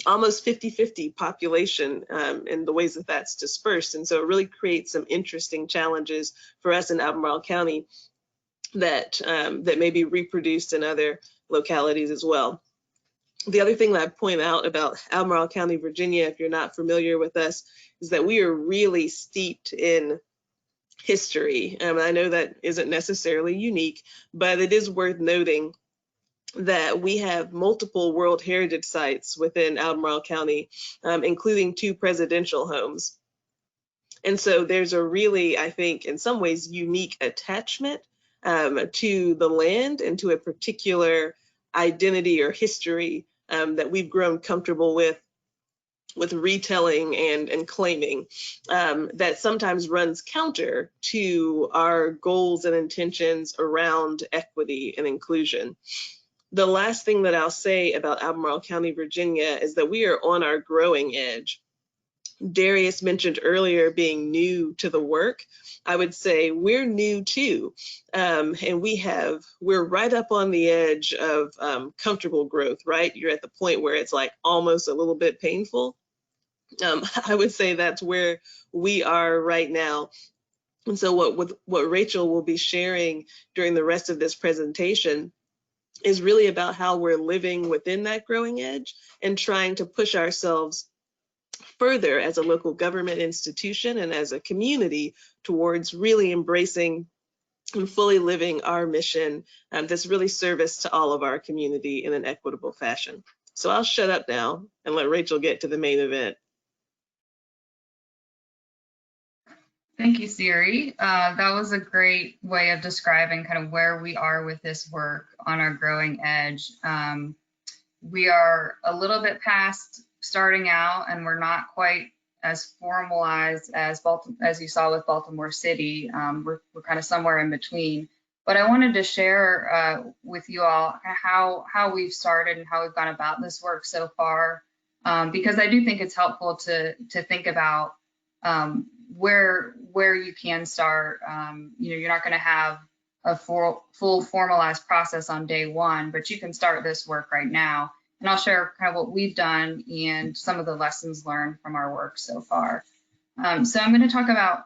almost 50-50 population in the ways that that's dispersed. And so it really creates some interesting challenges for us in Albemarle County that may be reproduced in other localities as well. The other thing that I point out about Albemarle County, Virginia, if you're not familiar with us, is that we are really steeped in history. I know that isn't necessarily unique, but it is worth noting that we have multiple World Heritage sites within Albemarle County, including 2 presidential homes. And so there's a really, I think, in some ways, unique attachment to the land and to a particular identity or history that we've grown comfortable with retelling and claiming, that sometimes runs counter to our goals and intentions around equity and inclusion. The last thing that I'll say about Albemarle County, Virginia, is that we are on our growing edge. Darius mentioned earlier being new to the work. I would say we're new too, and we're right up on the edge of comfortable growth, right? You're at the point where it's like almost a little bit painful. I would say that's where we are right now. And so what Rachel will be sharing during the rest of this presentation is really about how we're living within that growing edge and trying to push ourselves further as a local government institution and as a community towards really embracing and fully living our mission that's really service to all of our community in an equitable fashion. So I'll shut up now and let Rachel get to the main event. Thank you, Siri. That was a great way of describing kind of where we are with this work on our growing edge. We are a little bit past starting out, and we're not quite as formalized as you saw with Baltimore City. We're kind of somewhere in between. But I wanted to share with you all how we've started and how we've gone about this work so far, because I do think it's helpful to think about where you can start. You're not going to have a full formalized process on day one, but you can start this work right now. And I'll share kind of what we've done and some of the lessons learned from our work so far. So I'm going to talk about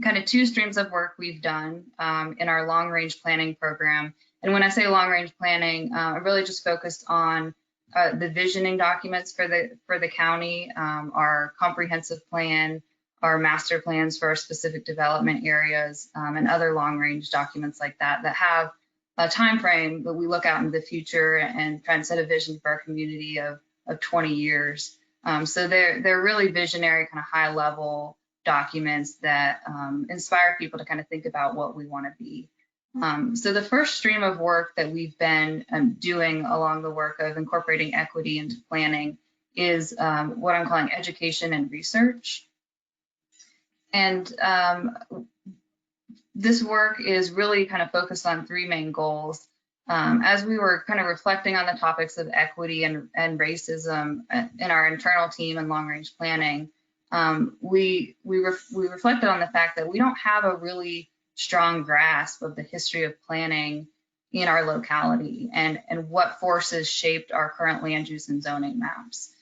kind of 2 streams of work we've done in our long-range planning program. And when I say long-range planning, I really just focused on the visioning documents for the county, our comprehensive plan, our master plans for our specific development areas, and other long-range documents like that have a time frame that we look out into the future and try and set a vision for our community of 20 years. So they're really visionary, kind of high-level documents that inspire people to kind of think about what we want to be. So the first stream of work that we've been doing along the work of incorporating equity into planning is what I'm calling education and research. And this work is really kind of focused on 3 main goals. As we were kind of reflecting on the topics of equity and racism in our internal team and long-range planning, we reflected on the fact that we don't have a really strong grasp of the history of planning in our locality and what forces shaped our current land use and zoning maps.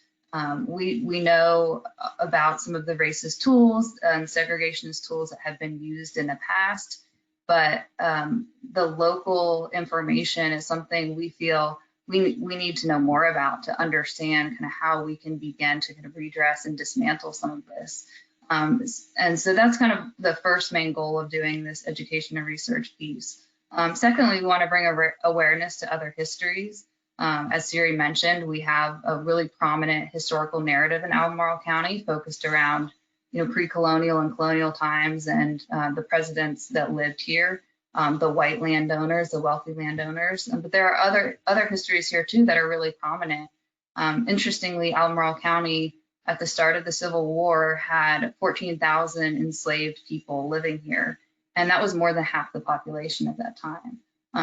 We know about some of the racist tools and segregationist tools that have been used in the past, but the local information is something we feel we need to know more about to understand kind of how we can begin to kind of redress and dismantle some of this. And so that's kind of the first main goal of doing this education and research piece. Secondly, we want to bring awareness to other histories. As Siri mentioned, we have a really prominent historical narrative in Albemarle County focused around, pre-colonial and colonial times and the presidents that lived here, the white landowners, the wealthy landowners. But there are other histories here too that are really prominent. Interestingly, Albemarle County at the start of the Civil War had 14,000 enslaved people living here, and that was more than half the population at that time.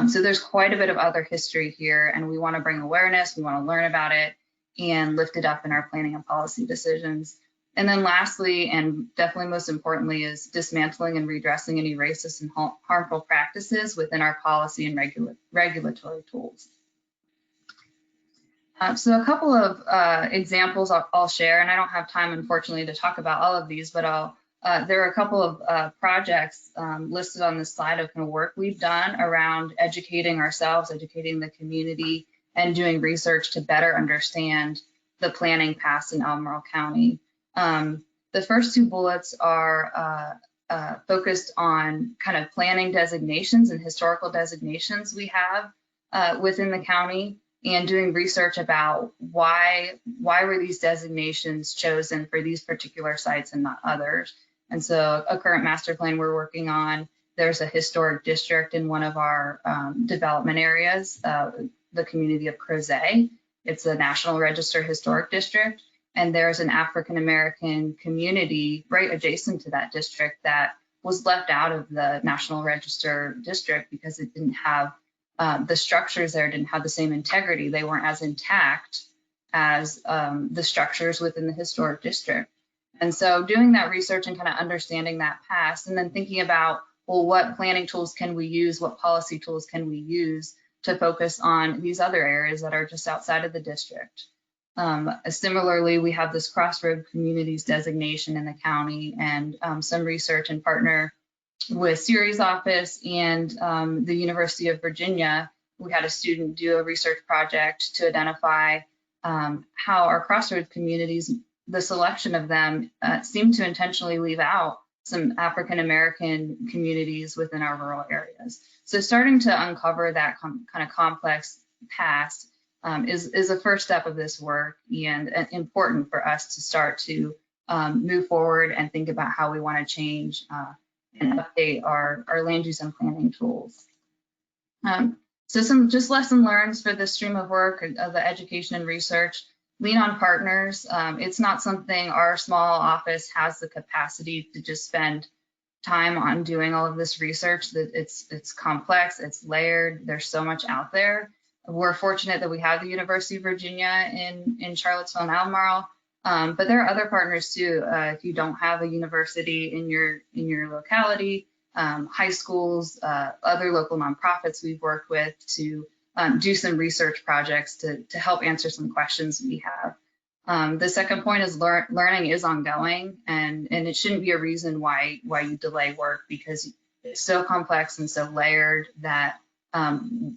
So there's quite a bit of other history here, and we want to bring awareness, we want to learn about it, and lift it up in our planning and policy decisions. And then lastly, and definitely most importantly, is dismantling and redressing any racist and harmful practices within our policy and regulatory tools. So a couple of examples I'll share, and I don't have time, unfortunately, to talk about all of these, but there are a couple of projects listed on this slide of kind of work we've done around educating ourselves, educating the community, and doing research to better understand the planning past in Albemarle County. The first 2 bullets are focused on kind of planning designations and historical designations we have within the county, and doing research about why were these designations chosen for these particular sites and not others. And so a current master plan we're working on, there's a historic district in one of our development areas, the community of Crozet. It's a National Register Historic District, and there's an African American community right adjacent to that district that was left out of the National Register district because it didn't have the structures there didn't have the same integrity. They weren't as intact as the structures within the historic district. And so doing that research and kind of understanding that past, and then thinking about, well, what planning tools can we use? What policy tools can we use to focus on these other areas that are just outside of the district? Similarly, we have this Crossroad Communities designation in the county, and some research and partner with Siri's office and the University of Virginia. We had a student do a research project to identify how our Crossroads communities, the selection of them seemed to intentionally leave out some African American communities within our rural areas. So starting to uncover that kind of complex past is a first step of this work, and important for us to start to move forward and think about how we want to change and update our land use and planning tools. So some just lesson learned for this stream of work of the education and research. Lean on partners. It's not something our small office has the capacity to just spend time on doing all of this research. That it's complex, it's layered, there's so much out there. We're fortunate that we have the University of Virginia in Charlottesville and Albemarle, but there are other partners too. If you don't have a university in your locality, high schools, other local nonprofits we've worked with to do some research projects to help answer some questions we have. The second point is learning is ongoing, and it shouldn't be a reason why you delay work, because it's so complex and so layered that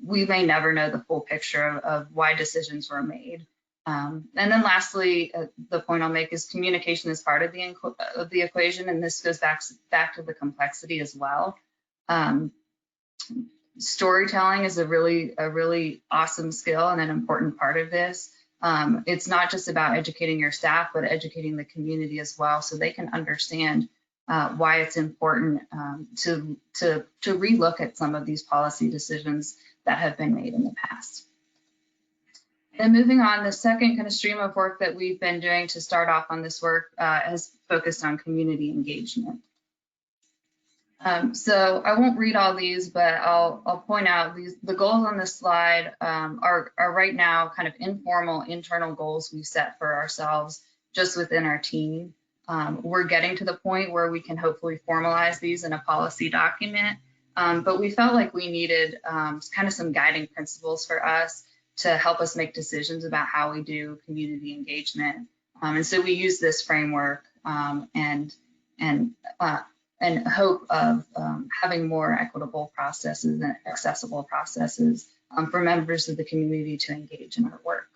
we may never know the full picture of why decisions were made. And then lastly, the point I'll make is communication is part of the equation, and this goes back to the complexity as well. Storytelling is a really awesome skill and an important part of this. It's not just about educating your staff, but educating the community as well, so they can understand why it's important to relook at some of these policy decisions that have been made in the past. And moving on, the second kind of stream of work that we've been doing to start off on this work has focused on community engagement. So I won't read all these, but I'll point out the goals on this slide are right now kind of informal internal goals we set for ourselves just within our team. We're getting to the point where we can hopefully formalize these in a policy document, but we felt like we needed kind of some guiding principles for us to help us make decisions about how we do community engagement. And so we use this framework and hope of having more equitable processes and accessible processes for members of the community to engage in our work.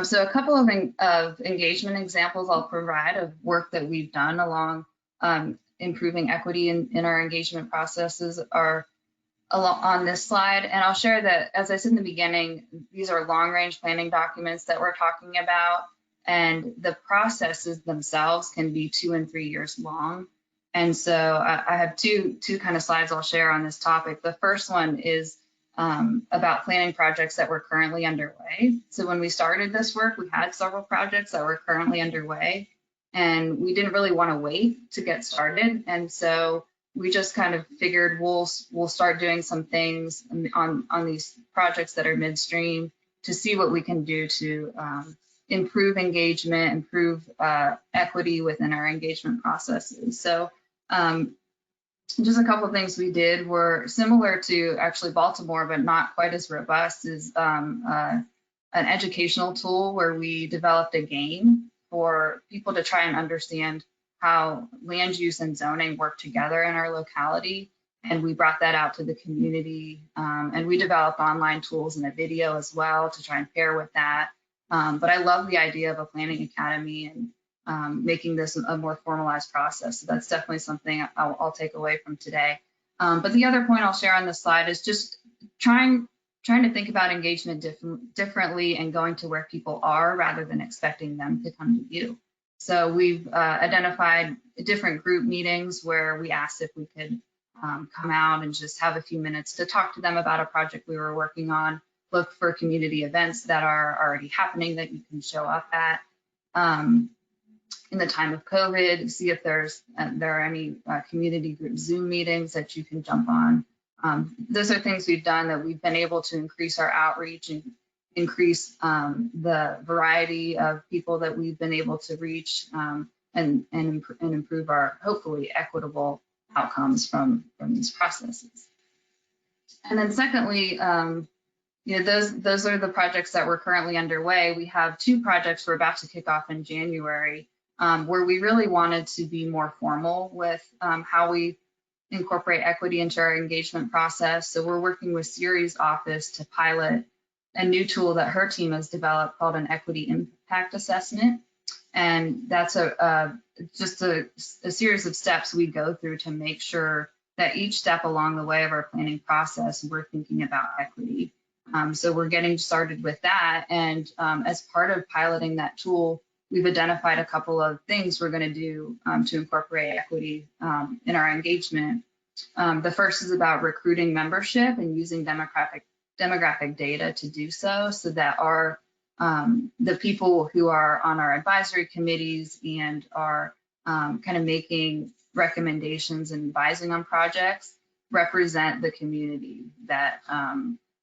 So a couple of engagement examples I'll provide of work that we've done along improving equity in our engagement processes are on this slide. And I'll share that, as I said in the beginning, these are long-range planning documents that we're talking about, and the processes themselves can be 2 and 3 years long. And so I have two kind of slides I'll share on this topic. The first one is about planning projects that were currently underway. So when we started this work, we had several projects that were currently underway, and we didn't really want to wait to get started. And so we just kind of figured we'll start doing some things on these projects that are midstream to see what we can do to improve engagement, improve equity within our engagement processes. So just a couple of things we did were similar to actually Baltimore, but not quite as robust, is an educational tool where we developed a game for people to try and understand how land use and zoning work together in our locality. And we brought that out to the community, and we developed online tools and a video as well to try and pair with that. But I love the idea of a planning academy, making this a more formalized process. So that's definitely something I'll take away from today. But the other point I'll share on this slide is just trying to think about engagement differently and going to where people are rather than expecting them to come to you. So we've identified different group meetings where we asked if we could come out and just have a few minutes to talk to them about a project we were working on, look for community events that are already happening that you can show up at. In the time of COVID, see if there are any community group Zoom meetings that you can jump on. Those are things we've done that we've been able to increase our outreach and increase the variety of people that we've been able to reach and improve our hopefully equitable outcomes from these processes. And then secondly, those are the projects that we're currently underway. We have 2 projects we're about to kick off in January where we really wanted to be more formal with how we incorporate equity into our engagement process. So we're working with Siri's office to pilot a new tool that her team has developed called an equity impact assessment. And that's just a series of steps we go through to make sure that each step along the way of our planning process, we're thinking about equity. So we're getting started with that. And as part of piloting that tool, we've identified a couple of things we're going to do to incorporate equity in our engagement. The first is about recruiting membership and using demographic data to do so that our the people who are on our advisory committees and are kind of making recommendations and advising on projects represent the community that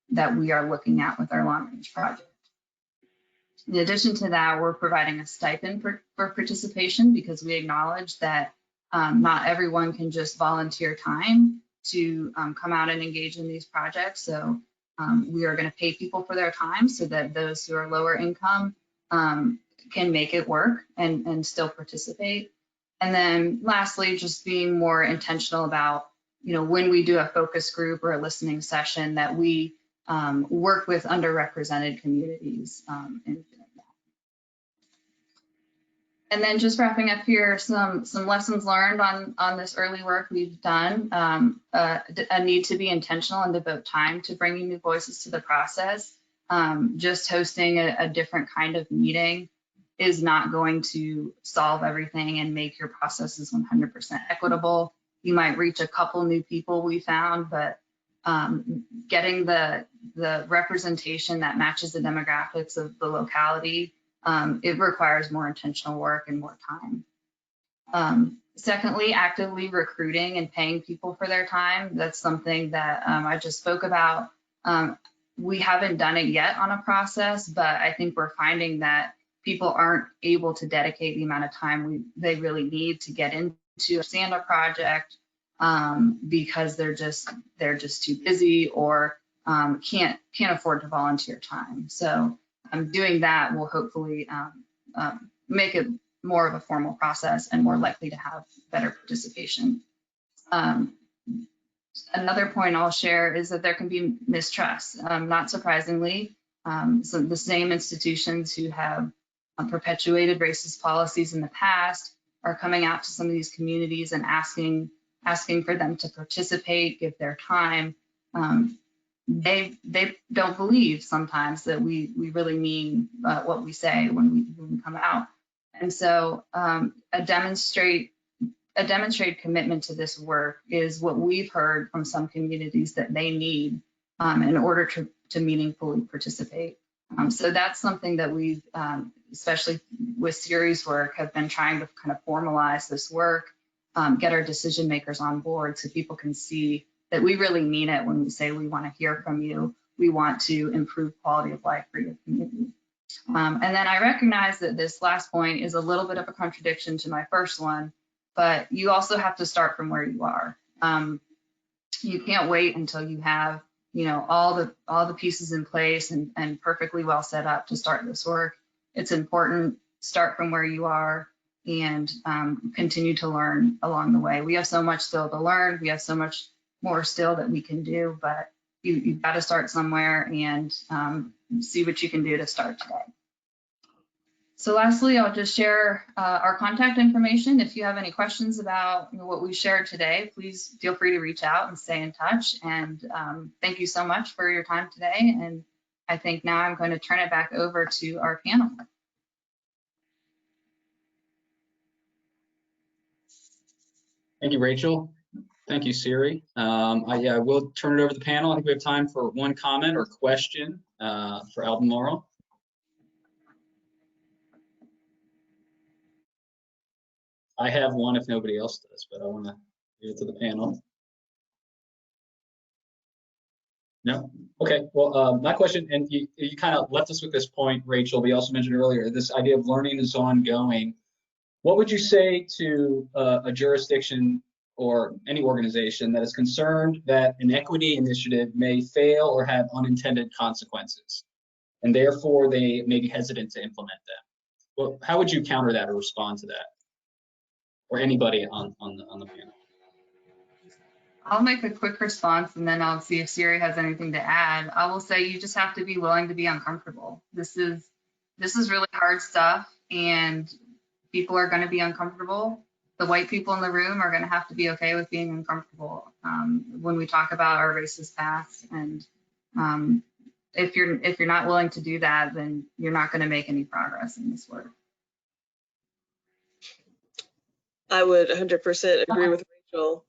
that we are looking at with our long-range project. In addition to that, we're providing a stipend for participation because we acknowledge that not everyone can just volunteer time to come out and engage in these projects. So we are going to pay people for their time so that those who are lower income can make it work and still participate. And then lastly, just being more intentional about, when we do a focus group or a listening session, that we work with underrepresented communities in doing that. And then just wrapping up here, some lessons learned on this early work we've done. A need to be intentional and devote time to bringing new voices to the process. Just hosting a different kind of meeting is not going to solve everything and make your processes 100% equitable. You might reach a couple new people we found, but getting the representation that matches the demographics of the locality, it requires more intentional work and more time. Secondly, actively recruiting and paying people for their time. That's something that I just spoke about. We haven't done it yet on a process, but I think we're finding that people aren't able to dedicate the amount of time they really need to get into a stand-up project because they're just too busy or can't afford to volunteer time. So doing that will hopefully make it more of a formal process and more likely to have better participation. Another point I'll share is that there can be mistrust. Not surprisingly, so the same institutions who have perpetuated racist policies in the past are coming out to some of these communities and asking for them to participate, give their time. They don't believe sometimes that we really mean what we say when we come out. And so a demonstrated commitment to this work is what we've heard from some communities that they need in order to meaningfully participate. So that's something that we've, especially with Siri's work, have been trying to kind of formalize this work, get our decision makers on board so people can see that we really mean it when we say we want to hear from you. We want to improve quality of life for your community. And then I recognize that this last point is a little bit of a contradiction to my first one, but you also have to start from where you are. You can't wait until you have, all the pieces in place and perfectly well set up to start this work. It's important, start from where you are and continue to learn along the way. We have so much still to learn. We have so much more still that we can do, but you've got to start somewhere and see what you can do to start today. So lastly, I'll just share our contact information. If you have any questions about what we shared today, please feel free to reach out and stay in touch. And thank you so much for your time today. And I think now I'm going to turn it back over to our panel. Thank you, Rachel. Thank you, Siri. I will turn it over to the panel. I think we have time for one comment or question for Albemarle. I have one if nobody else does, but I want to give it to the panel. No? Okay, well, my question, and you kind of left us with this point, Rachel, but you also mentioned earlier, this idea of learning is ongoing. What would you say to a jurisdiction or any organization that is concerned that an equity initiative may fail or have unintended consequences, and therefore they may be hesitant to implement them? Well, how would you counter that or respond to that? Or anybody on the panel? I'll make a quick response and then I'll see if Siri has anything to add. I will say you just have to be willing to be uncomfortable. This is really hard stuff, and people are going to be uncomfortable. The white people in the room are going to have to be okay with being uncomfortable when we talk about our racist past. And if you're not willing to do that, then you're not going to make any progress in this work. I would 100% agree with Rachel.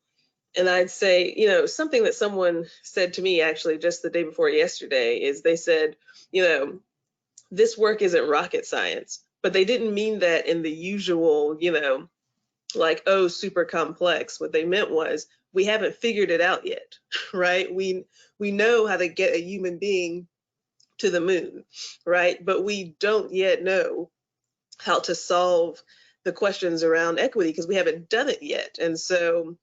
And I'd say, you know, something that someone said to me actually just the day before yesterday is they said, you know, this work isn't rocket science, but they didn't mean that in the usual, you know, like, oh, super complex. What they meant was we haven't figured it out yet, right? We know how to get a human being to the moon, right? But we don't yet know how to solve the questions around equity because we haven't done it yet. And so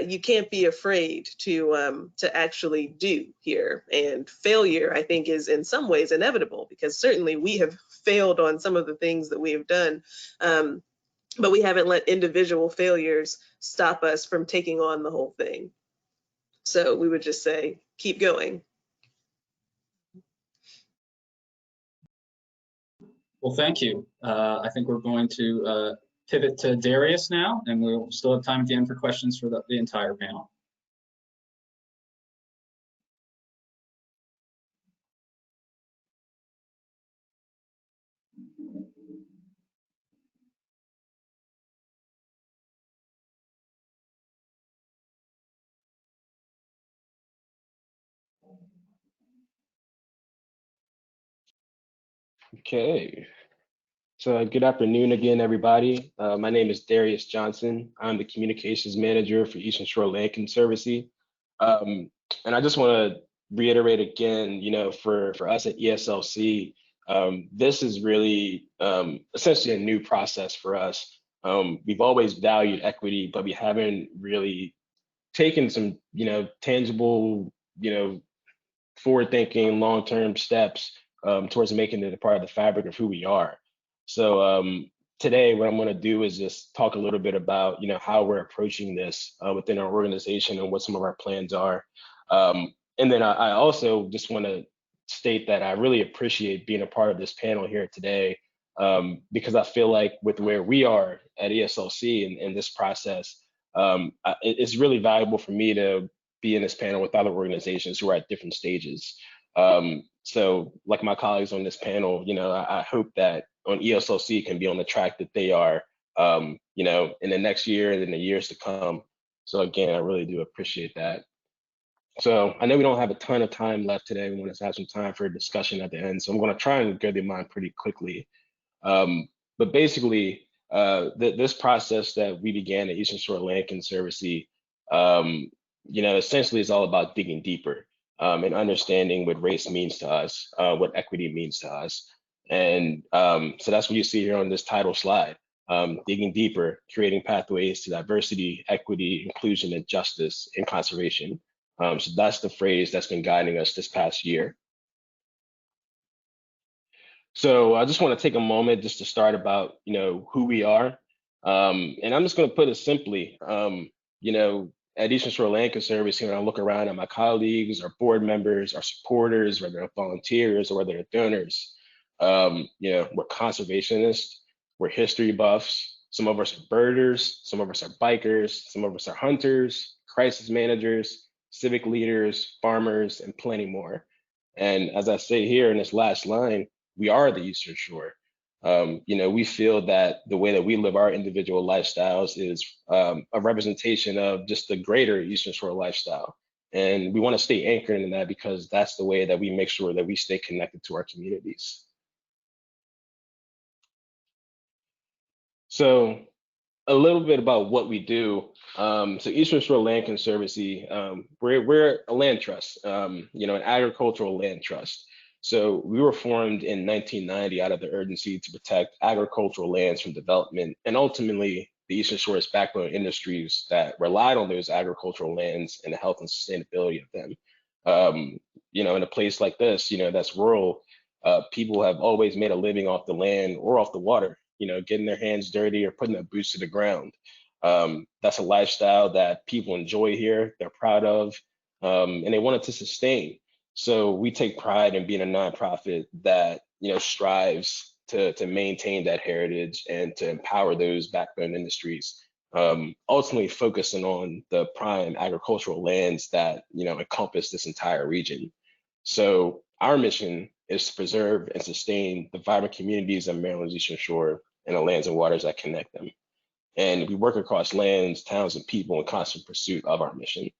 you can't be afraid to actually do here. And failure, I think, is in some ways inevitable because certainly we have failed on some of the things that we have done, but we haven't let individual failures stop us from taking on the whole thing. So we would just say, keep going. Well, thank you. I think we're going to pivot to Darius now, and we'll still have time at the end for questions for the entire panel. Okay. So good afternoon again, everybody. My name is Darius Johnson. I'm the communications manager for Eastern Shore Land Conservancy. And I just want to reiterate again, you know, for us at ESLC, this is really essentially a new process for us. We've always valued equity, but we haven't really taken some, you know, tangible, you know, forward-thinking, long-term steps towards making it a part of the fabric of who we are. So today, what I'm going to do is just talk a little bit about, you know, how we're approaching this within our organization and what some of our plans are. And then I also just want to state that I really appreciate being a part of this panel here today because I feel like with where we are at ESLC in this process, it's really valuable for me to be in this panel with other organizations who are at different stages. So like my colleagues on this panel, you know, I hope that on ESLC can be on the track that they are, you know, in the next year and in the years to come. So again, I really do appreciate that. So I know we don't have a ton of time left today. We want to have some time for a discussion at the end. So I'm going to try and go through mine pretty quickly. But basically, this process that we began at Eastern Shore Land Conservancy, you know, essentially is all about digging deeper and understanding what race means to us, what equity means to us. And so that's what you see here on this title slide, digging deeper, creating pathways to diversity, equity, inclusion, and justice and conservation. So that's the phrase that's been guiding us this past year. So I just want to take a moment just to start about, you know, who we are. And I'm just going to put it simply, you know, at Eastern Shore Land Conservancy, when I look around at my colleagues, our board members, our supporters, whether they're volunteers or whether they're donors, You know, we're conservationists, we're history buffs. Some of us are birders, some of us are bikers, some of us are hunters, crisis managers, civic leaders, farmers, and plenty more. And as I say here in this last line, we are the Eastern Shore. You know, we feel that the way that we live our individual lifestyles is a representation of just the greater Eastern Shore lifestyle. And we want to stay anchored in that because that's the way that we make sure that we stay connected to our communities. So a little bit about what we do. So Eastern Shore Land Conservancy, we're a land trust, you know, an agricultural land trust. So we were formed in 1990 out of the urgency to protect agricultural lands from development and ultimately the Eastern Shore's backbone industries that relied on those agricultural lands and the health and sustainability of them. You know, in a place like this, you know, that's rural, people have always made a living off the land or off the water, you know, getting their hands dirty or putting their boots to the ground. That's a lifestyle that people enjoy here, they're proud of, and they want it to sustain. So we take pride in being a nonprofit that, you know, strives to maintain that heritage and to empower those backbone industries, ultimately focusing on the prime agricultural lands that, you know, encompass this entire region. So our mission is to preserve and sustain the vibrant communities of Maryland's Eastern Shore and the lands and waters that connect them. And we work across lands, towns, and people in constant pursuit of our mission.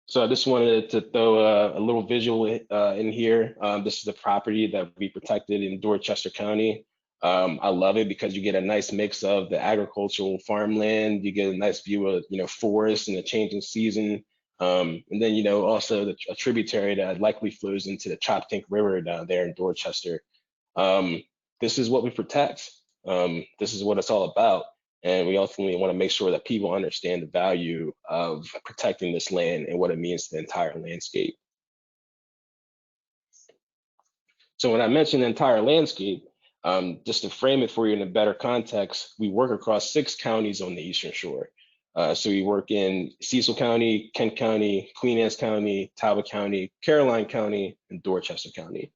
So I just wanted to throw a little visual in here. This is the property that we protected in Dorchester County. I love it because you get a nice mix of the agricultural farmland, you get a nice view of, you know, forest and the changing season. And then, you know, also a tributary that likely flows into the Choptank River down there in Dorchester. This is what we protect. This is what it's all about. And we ultimately want to make sure that people understand the value of protecting this land and what it means to the entire landscape. So when I mention the entire landscape, just to frame it for you in a better context, we work across 6 counties on the Eastern Shore. So we work in Cecil County, Kent County, Queen Anne's County, Talbot County, Caroline County, and Dorchester County.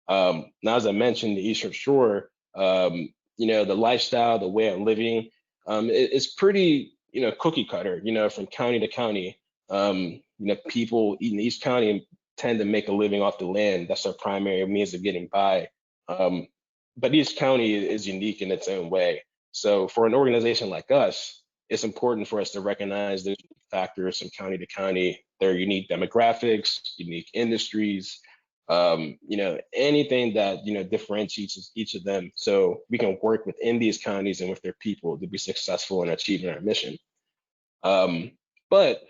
Now, as I mentioned, the Eastern Shore, you know, the lifestyle, the way of living, it's pretty, you know, cookie cutter, you know, from county to county. You know, people in East County tend to make a living off the land. That's their primary means of getting by. But each county is unique in its own way. So for an organization like us, it's important for us to recognize those factors from county to county, their unique demographics, unique industries, you know, anything that, you know, differentiates each of them so we can work within these counties and with their people to be successful in achieving our mission. But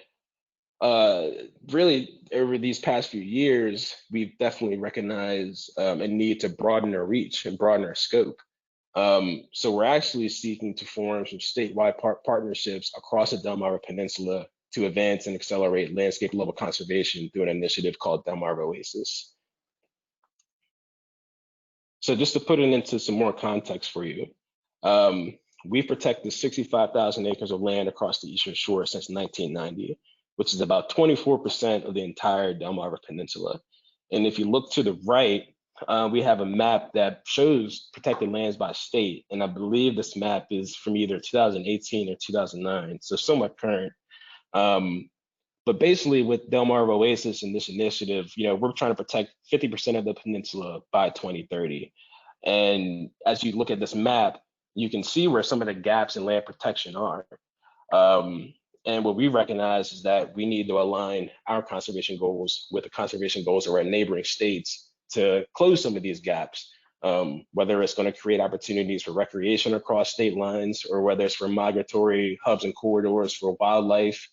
really over these past few years, we've definitely recognized a need to broaden our reach and broaden our scope. So we're actually seeking to form some statewide partnerships across the Delmarva Peninsula to advance and accelerate landscape level conservation through an initiative called Delmarva Oasis. So just to put it into some more context for you, we've protected 65,000 acres of land across the Eastern Shore since 1990, which is about 24% of the entire Delmarva Peninsula. And if you look to the right, we have a map that shows protected lands by state. And I believe this map is from either 2018 or 2009, so somewhat current. But basically with Delmarva Oasis and this initiative, you know, we're trying to protect 50% of the peninsula by 2030. And as you look at this map, you can see where some of the gaps in land protection are. And what we recognize is that we need to align our conservation goals with the conservation goals of our neighboring states to close some of these gaps, whether it's going to create opportunities for recreation across state lines or whether it's for migratory hubs and corridors for wildlife,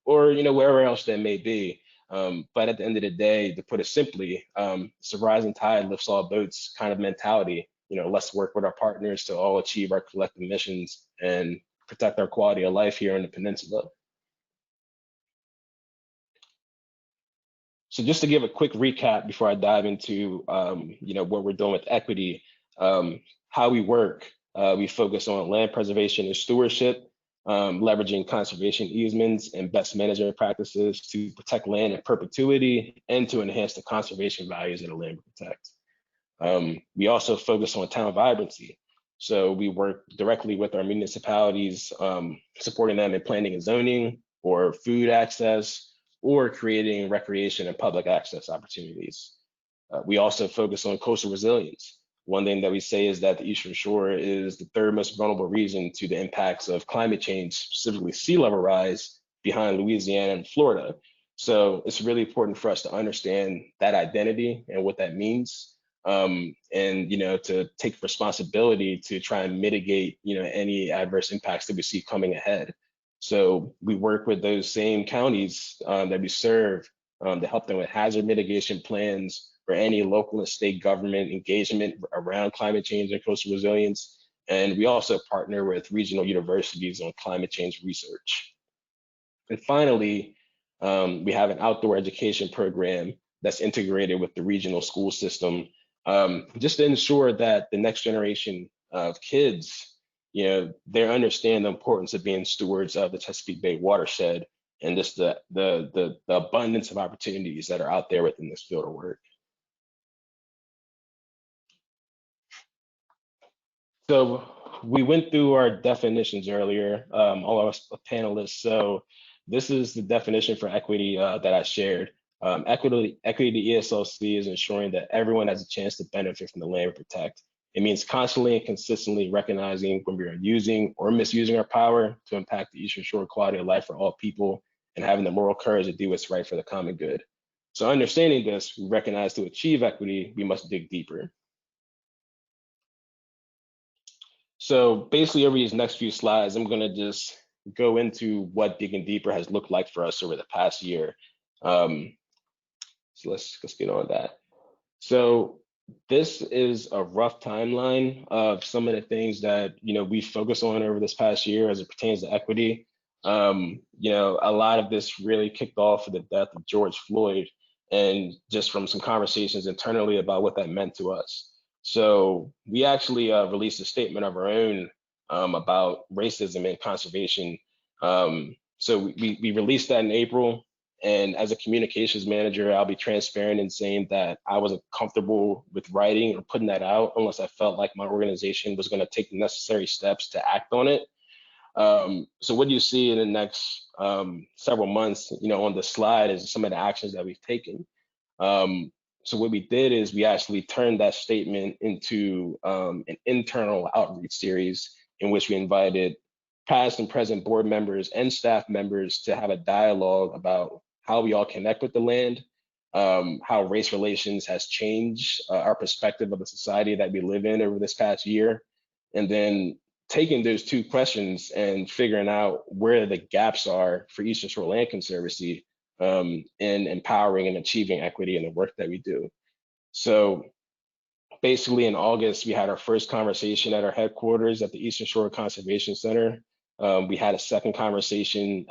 or, you know, wherever else that may be. But at the end of the day, to put it simply, it's a rising tide lifts all boats kind of mentality. You know, let's work with our partners to all achieve our collective missions and protect our quality of life here in the peninsula. So just to give a quick recap before I dive into, you know, what we're doing with equity, how we work, we focus on land preservation and stewardship. leveraging conservation easements and best management practices to protect land in perpetuity and to enhance the conservation values of the land we protect. We also focus on town vibrancy. So we work directly with our municipalities, supporting them in planning and zoning, or food access, or creating recreation and public access opportunities. We also focus on coastal resilience. One thing that we say is that the Eastern Shore is the third most vulnerable region to the impacts of climate change, specifically sea level rise, behind Louisiana and Florida. So it's really important for us to understand that identity and what that means, and to take responsibility to try and mitigate any adverse impacts that we see coming ahead. So we work with those same counties that we serve to help them with hazard mitigation plans, or any local and state government engagement around climate change and coastal resilience. And we also partner with regional universities on climate change research. And finally, we have an outdoor education program that's integrated with the regional school system, just to ensure that the next generation of kids, they understand the importance of being stewards of the Chesapeake Bay watershed, and just the abundance of opportunities that are out there within this field of work. So we went through our definitions earlier, all our panelists. So this is the definition for equity that I shared. Equity to ESLC is ensuring that everyone has a chance to benefit from the land we protect. It means constantly and consistently recognizing when we are using or misusing our power to impact the Eastern Shore quality of life for all people, and having the moral courage to do what's right for the common good. So understanding this, we recognize to achieve equity, we must dig deeper. So basically over these next few slides, I'm gonna just go into what digging deeper has looked like for us over the past year. So let's get on that. So this is a rough timeline of some of the things that we focus on over this past year as it pertains to equity. A lot of this really kicked off with the death of George Floyd, and just from some conversations internally about what that meant to us. So we actually released a statement of our own about racism and conservation. So we released that in April. And as a communications manager, I'll be transparent in saying that I wasn't comfortable with writing or putting that out unless I felt like my organization was going to take the necessary steps to act on it. So what you see in the next several months, on the slide, is some of the actions that we've taken. So what we did is we actually turned that statement into an internal outreach series in which we invited past and present board members and staff members to have a dialogue about how we all connect with the land, how race relations has changed our perspective of the society that we live in over this past year, and then taking those two questions and figuring out where the gaps are for Eastern Shore Land Conservancy in empowering and achieving equity in the work that we do. So basically in August, we had our first conversation at our headquarters at the Eastern Shore Conservation Center. We had a second conversation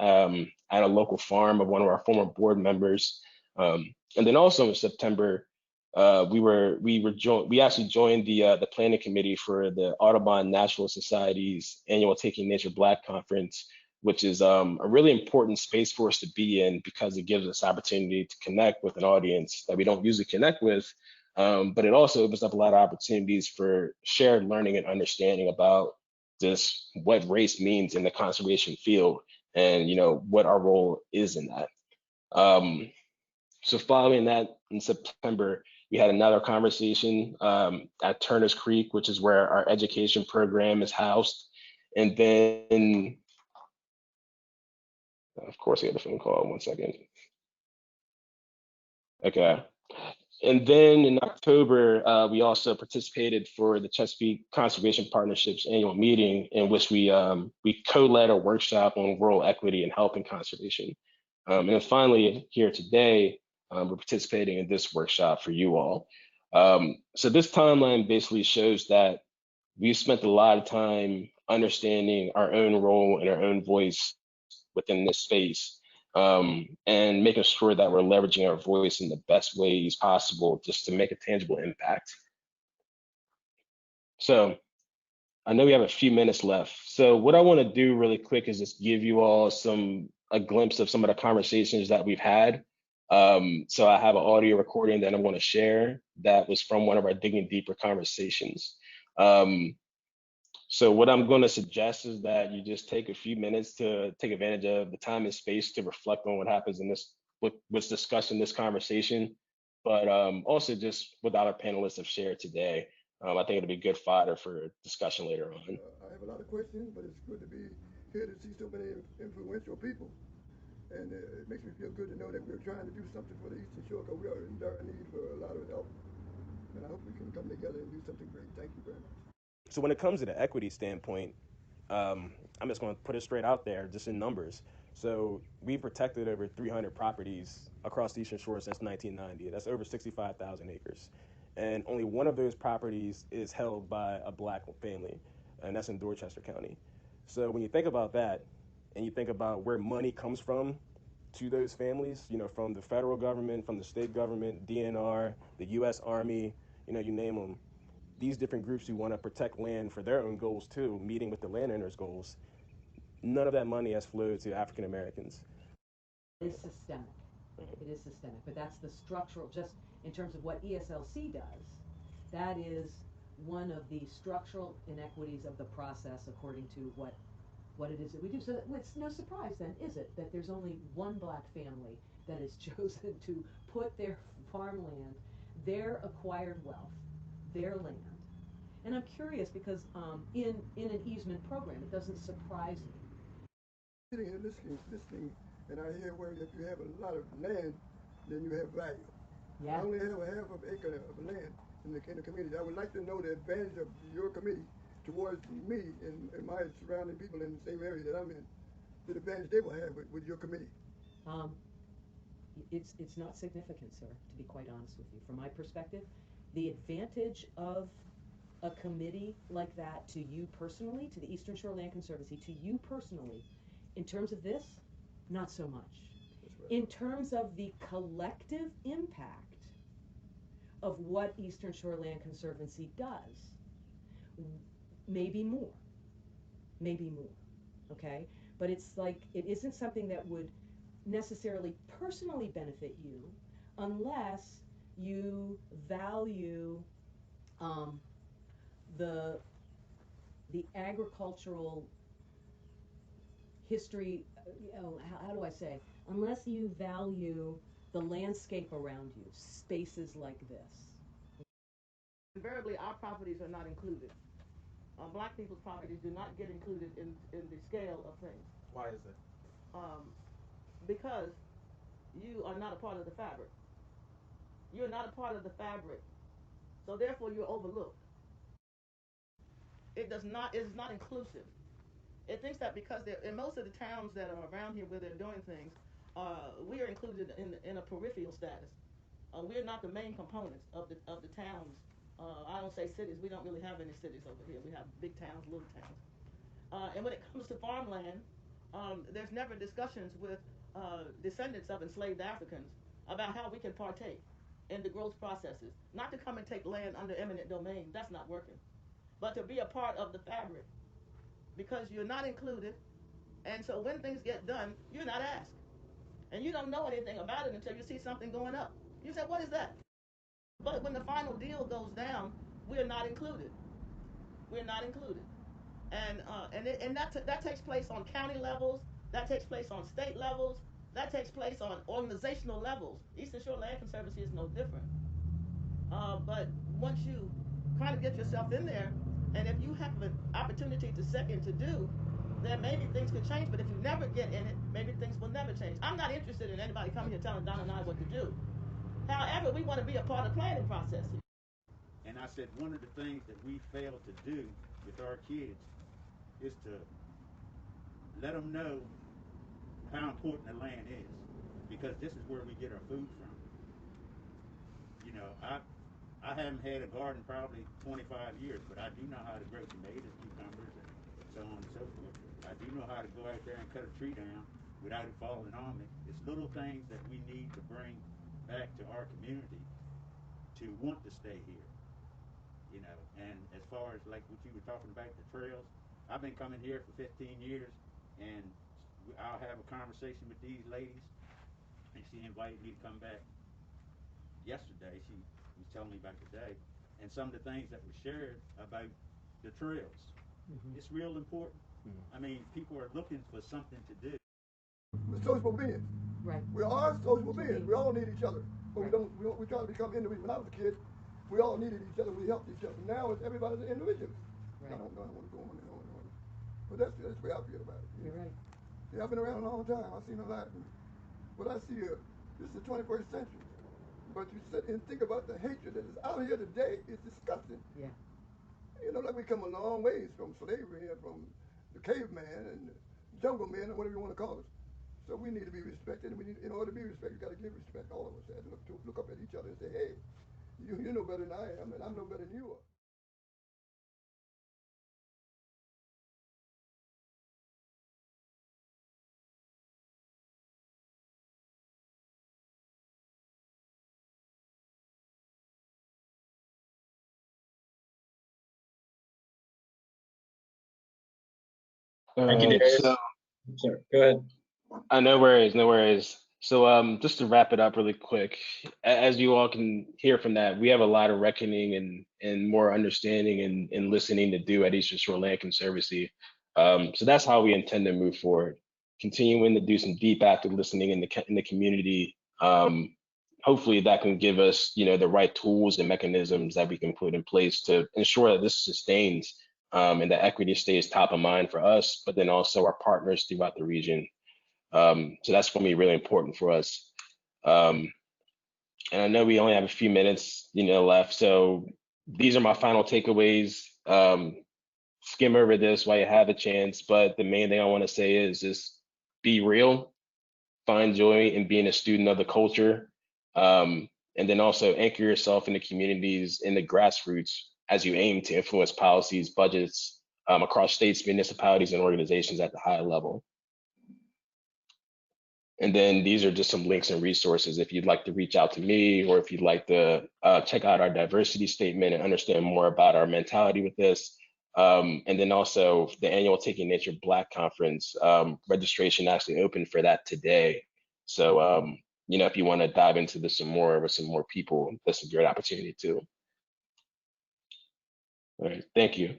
at a local farm of one of our former board members. And then also in September, we actually joined the planning committee for the Audubon National Society's annual Taking Nature Black Conference, which is a really important space for us to be in because it gives us opportunity to connect with an audience that we don't usually connect with. But it also opens up a lot of opportunities for shared learning and understanding about just what race means in the conservation field, and what our role is in that. So following that, in September, we had another conversation at Turner's Creek, which is where our education program is housed. And then, of course, I had a phone call. 1 second. Okay. And then in October, we also participated for the Chesapeake Conservation Partnership's annual meeting, in which we co-led a workshop on rural equity and helping conservation. And then finally, here today, we're participating in this workshop for you all. So this timeline basically shows that we've spent a lot of time understanding our own role and our own voice within this space, and making sure that we're leveraging our voice in the best ways possible just to make a tangible impact. So I know we have a few minutes left. So what I want to do really quick is just give you all a glimpse of some of the conversations that we've had. So I have an audio recording that I want to share that was from one of our Digging Deeper conversations. So what I'm going to suggest is that you just take a few minutes to take advantage of the time and space to reflect on what happens in this, what's discussed in this conversation, but also just what our panelists have shared today. I think it'll be good fodder for discussion later on. I have a lot of questions, but it's good to be here to see so many influential people. And it makes me feel good to know that we're trying to do something for the Eastern Shore, because we are in dire need for a lot of help. And I hope we can come together and do something great. Thank you very much. So when it comes to the equity standpoint, I'm just going to put it straight out there, just in numbers. So we've protected over 300 properties across the Eastern Shore since 1990. That's over 65,000 acres. And only one of those properties is held by a Black family, and that's in Dorchester County. So when you think about that, and you think about where money comes from to those families, from the federal government, from the state government, DNR, the U.S. Army, you name them, these different groups who want to protect land for their own goals too, meeting with the landowners' goals, none of that money has flowed to African Americans. It is systemic. It is systemic, but that's the structural, just in terms of what ESLC does, that is one of the structural inequities of the process according to what it is that we do. So it's no surprise then, is it, that there's only one Black family that has chosen to put their farmland, their acquired wealth, their land. And I'm curious because in an easement program, it doesn't surprise me. Sitting here listening, and I hear where if you have a lot of land, then you have value. Yeah. I only have a half of an acre of land in the community. I would like to know the advantage of your committee towards me and my surrounding people in the same area that I'm in, the advantage they will have with your committee. It's not significant, sir, to be quite honest with you. From my perspective, the advantage of a committee like that to you personally, to the Eastern Shore Land Conservancy, to you personally, in terms of this, not so much. Right. In terms of the collective impact of what Eastern Shore Land Conservancy does, maybe more, okay? But it's like, it isn't something that would necessarily personally benefit you unless you value the agricultural history, how do I say, unless you value the landscape around you, spaces like this. Invariably, our properties are not included. Black people's properties do not get included in the scale of things. Why is that? Because you are not a part of the fabric. You're not a part of the fabric. So therefore you're overlooked. It is not inclusive. It thinks that because in most of the towns that are around here where they're doing things, we are included in a peripheral status. We're not the main components of the towns. I don't say cities. We don't really have any cities over here. We have big towns, little towns. And when it comes to farmland, there's never discussions with descendants of enslaved Africans about how we can partake in the growth processes. Not to come and take land under eminent domain. That's not working. But to be a part of the fabric, because you're not included, and so when things get done, you're not asked. And you don't know anything about it until you see something going up. You say, what is that? But when the final deal goes down, we're not included. We're not included. And that takes place on county levels, that takes place on state levels, that takes place on organizational levels. Eastern Shore Land Conservancy is no different. But once you kind of get yourself in there, and if you have an opportunity to do, then maybe things could change. But if you never get in it, maybe things will never change. I'm not interested in anybody coming here telling Donna and I what to do. However, we want to be a part of the planning process. And I said one of the things that we fail to do with our kids is to let them know how important the land is, because this is where we get our food from. You know, I haven't had a garden probably 25 years, but I do know how to grow tomatoes, cucumbers, and so on and so forth. I do know how to go out there and cut a tree down without it falling on me. It's little things that we need to bring back to our community to want to stay here. you know. And as far as like what you were talking about, the trails, I've been coming here for 15 years, and I'll have a conversation with these ladies, and she invited me to come back yesterday. She was telling me about today, and some of the things that were shared about the trails. It's real important. I mean, people are looking for something to do. We're social beings. Right. We are social beings. We all need each other, but we try to become individuals. When I was a kid, we all needed each other. We helped each other. Now it's everybody's an individual. Right. I don't want to go on and on and on. But that's the way I feel about it. You're right. Yeah, I've been around a long time. I've seen a lot. But I see this is the 21st century. But you sit and think about the hatred that is out here today. It's disgusting. Yeah. You know, like we come a long ways from slavery and from the caveman and the jungle man or whatever you want to call us. So we need to be respected, and we need, in order to be respected, you got to give respect. All of us have to look up at each other and say, "Hey, you know better than I am, and I'm no better than you are." Thank you, Darius. Sorry, go ahead. No worries, no worries. So just to wrap it up really quick, as you all can hear from that, we have a lot of reckoning and more understanding and listening to do at Eastern Shore Land Conservancy. So that's how we intend to move forward, continuing to do some deep active listening in the community. Hopefully that can give us, the right tools and mechanisms that we can put in place to ensure that this sustains and that equity stays top of mind for us, but then also our partners throughout the region. So that's going to be really important for us. And I know we only have a few minutes, left. So these are my final takeaways. Skim over this while you have a chance. But the main thing I want to say is just be real, find joy in being a student of the culture. And then also anchor yourself in the communities, in the grassroots as you aim to influence policies, budgets across states, municipalities, and organizations at the high level. And then these are just some links and resources if you'd like to reach out to me, or if you'd like to check out our diversity statement and understand more about our mentality with this. And then also the annual Taking Nature Black Conference, registration actually opened for that today. So, if you want to dive into this some more with some more people, that's a great opportunity too. All right, thank you.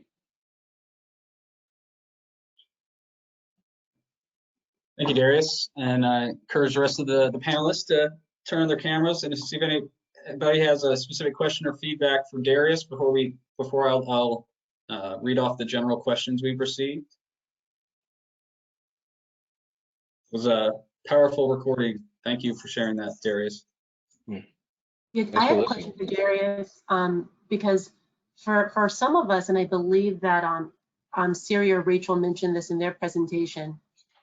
Thank you, Darius. And I encourage the rest of the panelists to turn on their cameras and see if anybody has a specific question or feedback for Darius before I'll read off the general questions we've received. It was a powerful recording. Thank you for sharing that, Darius. Yeah, I have a question for Darius, because for some of us, and I believe that Siri or Rachel mentioned this in their presentation,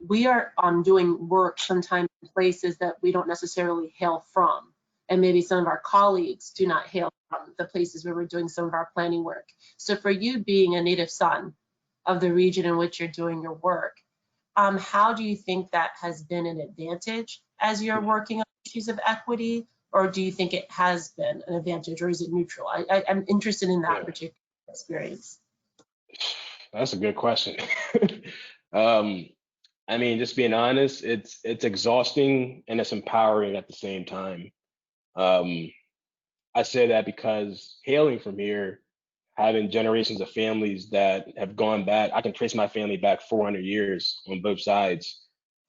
we are doing work sometimes in places that we don't necessarily hail from, and maybe some of our colleagues do not hail from the places where we're doing some of our planning work. So for you being a native son of the region in which you're doing your work, how do you think that has been an advantage as you're working on issues of equity, or do you think it has been an advantage, or is it neutral? I'm interested in that particular experience. That's a good question. I mean, just being honest, it's exhausting and it's empowering at the same time. I say that because hailing from here, having generations of families that have gone back, I can trace my family back 400 years on both sides.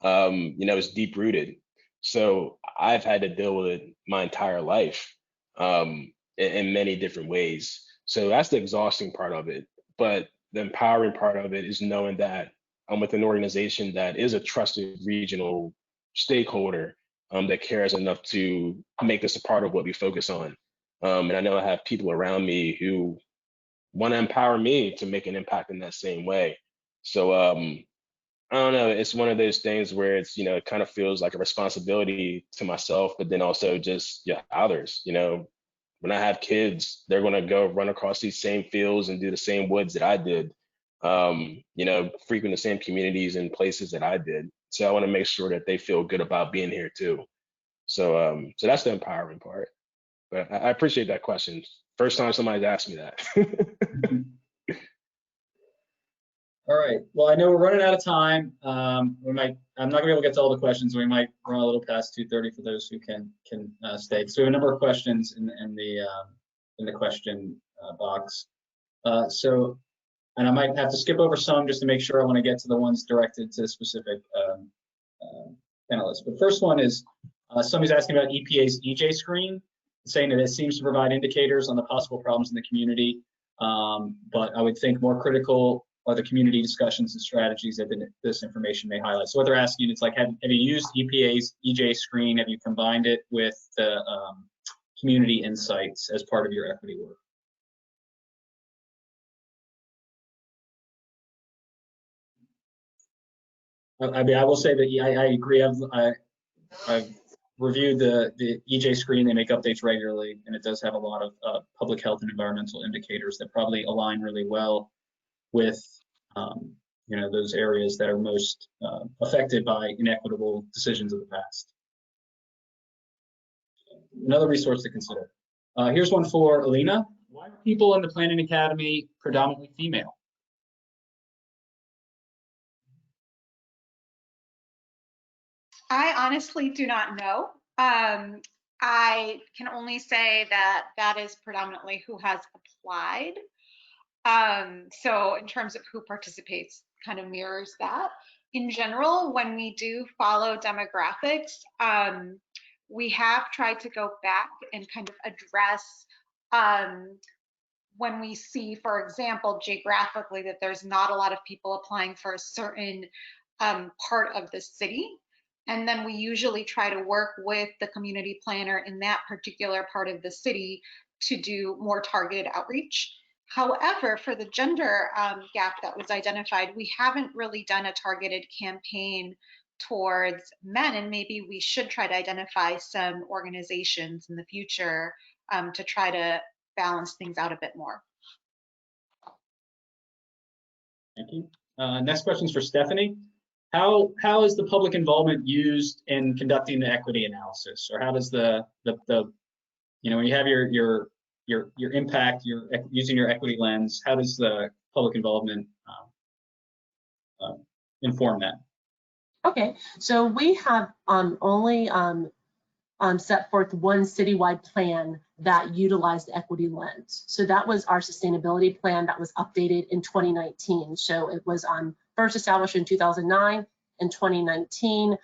It's deep rooted. So I've had to deal with it my entire life in many different ways. So that's the exhausting part of it. But the empowering part of it is knowing that I'm with an organization that is a trusted regional stakeholder that cares enough to make this a part of what we focus on. And I know I have people around me who want to empower me to make an impact in that same way. So I don't know, it's one of those things where it's, it kind of feels like a responsibility to myself, but then also just others. When I have kids, they're going to go run across these same fields and do the same woods that I did, frequent the same communities and places that I did. So I want to make sure that they feel good about being here too. So that's the empowering part. But I appreciate that question. First time somebody's asked me that. All right. Well, I know we're running out of time. I'm not gonna be able to get to all the questions. We might run a little past 2:30 for those who can stay. So we have a number of questions in the question box. And I might have to skip over some just to make sure I want to get to the ones directed to specific panelists. But first one is somebody's asking about EPA's EJ screen, saying that it seems to provide indicators on the possible problems in the community. But I would think more critical are the community discussions and strategies that this information may highlight. So what they're asking, it's like, have you used EPA's EJ screen? Have you combined it with the community insights as part of your equity work? I mean, I will say that I agree. I've reviewed the EJ screen. They make updates regularly, and it does have a lot of public health and environmental indicators that probably align really well with those areas that are most affected by inequitable decisions of the past. Another resource to consider. Here's one for Alina. Why are people in the Planning Academy predominantly female? I honestly do not know. I can only say that that is predominantly who has applied. So in terms of who participates, kind of mirrors that. In general, when we do follow demographics, we have tried to go back and kind of address when we see, for example, geographically that there's not a lot of people applying for a certain part of the city. And then we usually try to work with the community planner in that particular part of the city to do more targeted outreach. However, for the gender gap that was identified, we haven't really done a targeted campaign towards men, and maybe we should try to identify some organizations in the future to try to balance things out a bit more. Thank you. Next question is for Stephanie. How is the public involvement used in conducting the equity analysis, or how does the when you have your impact, you're using your equity lens, how does the public involvement inform that? Okay, so we have only set forth one citywide plan that utilized equity lens. So that was our sustainability plan that was updated in 2019. So it was first established in 2009 and 2019.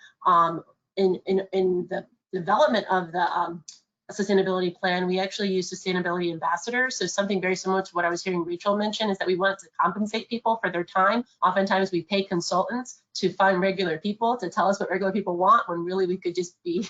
In the development of the sustainability plan, we actually use sustainability ambassadors. So something very similar to what I was hearing Rachel mention is that we want to compensate people for their time. Oftentimes we pay consultants to find regular people to tell us what regular people want, when really we could just be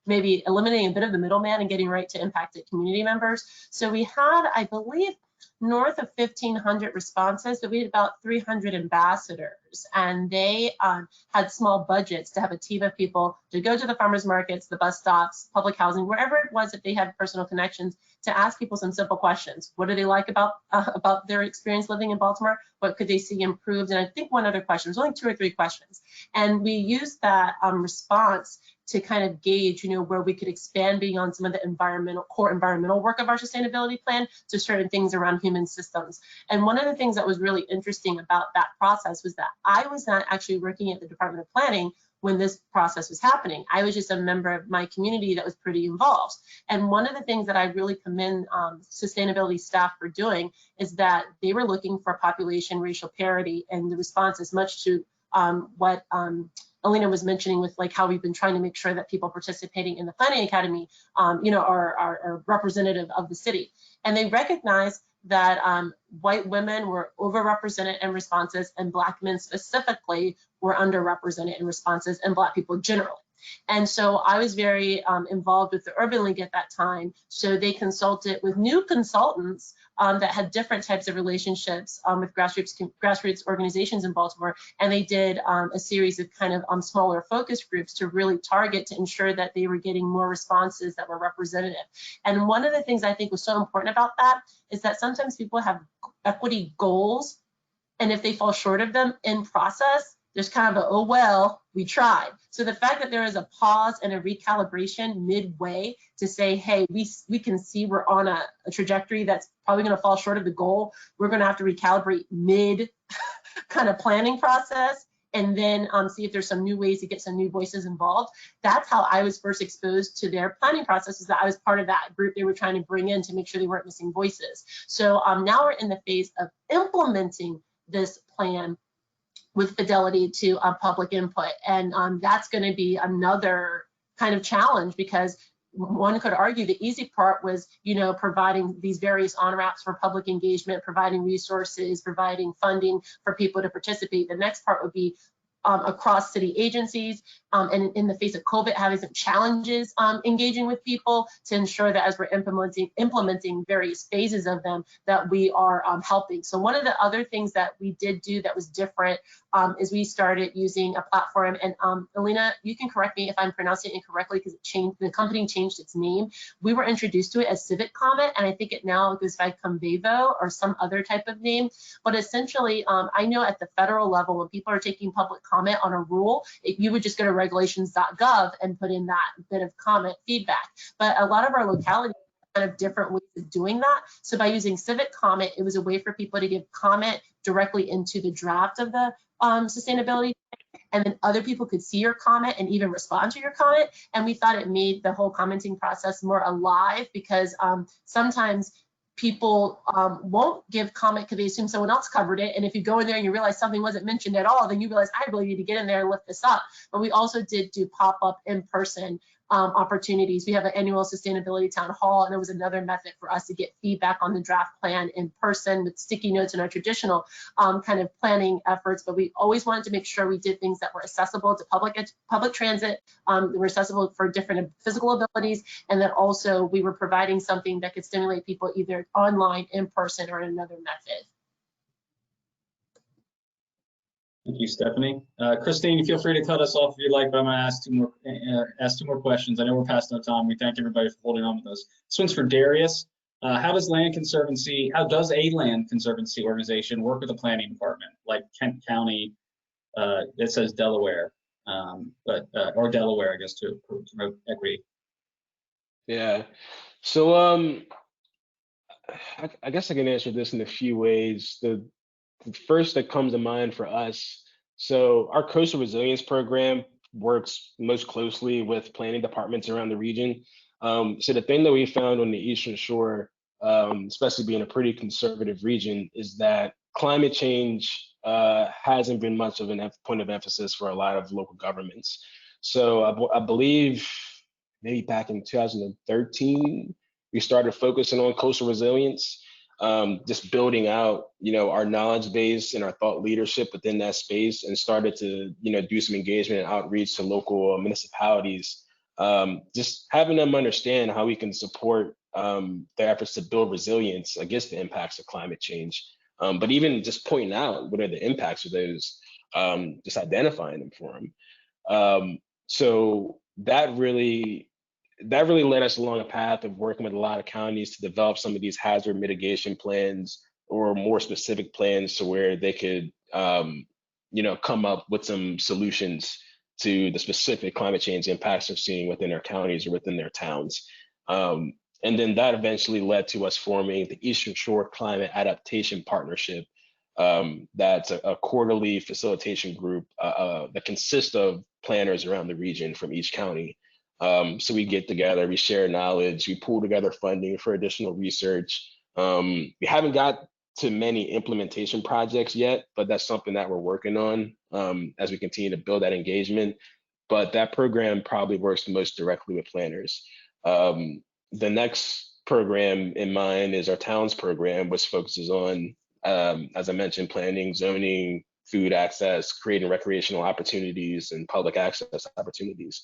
maybe eliminating a bit of the middleman and getting right to impacted community members. So we had, I believe, north of 1,500 responses, but we had about 300 ambassadors, and they had small budgets to have a team of people to go to the farmers markets, the bus stops, public housing, wherever it was that they had personal connections, to ask people some simple questions. What do they like about their experience living in Baltimore? What could they see improved? And I think one other question, there's only 2 or 3 questions. And we used that response to kind of gauge, where we could expand beyond some of the core environmental work of our sustainability plan to certain things around human systems. And one of the things that was really interesting about that process was that I was not actually working at the Department of Planning when this process was happening. I was just a member of my community that was pretty involved. And one of the things that I really commend sustainability staff for doing is that they were looking for population racial parity, and the response is much to what Alina was mentioning with like how we've been trying to make sure that people participating in the Planning Academy, are representative of the city. And they recognize that white women were overrepresented in responses, and Black men specifically were underrepresented in responses, and Black people generally. And so I was very involved with the Urban League at that time. So they consulted with new consultants that had different types of relationships with grassroots organizations in Baltimore. And they did a series of kind of smaller focus groups to really target, to ensure that they were getting more responses that were representative. And one of the things I think was so important about that is that sometimes people have equity goals, and if they fall short of them in process, there's kind of a, oh, well, we tried. So the fact that there is a pause and a recalibration midway to say, hey, we can see we're on a trajectory that's probably going to fall short of the goal. We're going to have to recalibrate mid kind of planning process, and then see if there's some new ways to get some new voices involved. That's how I was first exposed to their planning process, is that I was part of that group they were trying to bring in to make sure they weren't missing voices. So now we're in the phase of implementing this plan with fidelity to public input. And that's going to be another kind of challenge, because one could argue the easy part was, providing these various on-ramps for public engagement, providing resources, providing funding for people to participate. The next part would be across city agencies, and in the face of COVID, having some challenges engaging with people to ensure that as we're implementing various phases of them, that we are helping. So one of the other things that we did do that was different is we started using a platform, and Alina, you can correct me if I'm pronouncing it incorrectly, because it changed, the company changed its name. We were introduced to it as Civic Comment, and I think it now goes by Convevo or some other type of name. But essentially, I know at the federal level, when people are taking public comment on a rule, you would just go to regulations.gov and put in that bit of comment feedback. But a lot of our localities kind of different ways of doing that. So by using Civic Comment, it was a way for people to give comment directly into the draft of the sustainability, and then other people could see your comment and even respond to your comment. And we thought it made the whole commenting process more alive, because sometimes people won't give comment because they assume someone else covered it. And if you go in there and you realize something wasn't mentioned at all, then you realize I really need to get in there and lift this up. But we also did do pop-up in-person opportunities. We have an annual sustainability town hall, and there was another method for us to get feedback on the draft plan in person with sticky notes and our traditional kind of planning efforts. But we always wanted to make sure we did things that were accessible to public transit, were accessible for different physical abilities, and that also we were providing something that could stimulate people either online, in person, or in another method. Thank you, Stephanie. Christine, feel free to cut us off if you'd like, but I'm going to ask two more questions. I know we're past no time. We thank everybody for holding on with us. This one's for Darius. How does a land conservancy organization work with the planning department, like Kent County? It says Delaware, or Delaware, I guess, to promote equity. Yeah. So I guess I can answer this in a few ways. The first that comes to mind for us, so our coastal resilience program works most closely with planning departments around the region. So the thing that we found on the Eastern Shore, especially being a pretty conservative region, is that climate change hasn't been much of a point of emphasis for a lot of local governments. So I believe maybe back in 2013, we started focusing on coastal resilience. Just building out, our knowledge base and our thought leadership within that space, and started to, do some engagement and outreach to local municipalities, just having them understand how we can support their efforts to build resilience against the impacts of climate change. But even just pointing out what are the impacts of those, just identifying them for them. So that really led us along a path of working with a lot of counties to develop some of these hazard mitigation plans, or more specific plans, to where they could, come up with some solutions to the specific climate change impacts they're seeing within their counties or within their towns. And then that eventually led to us forming the Eastern Shore Climate Adaptation Partnership. That's a quarterly facilitation group that consists of planners around the region from each county. So we get together, we share knowledge, we pool together funding for additional research. We haven't got to many implementation projects yet, but that's something that we're working on as we continue to build that engagement. But that program probably works most directly with planners. The next program in mind is our towns program, which focuses on, as I mentioned, planning, zoning, food access, creating recreational opportunities and public access opportunities.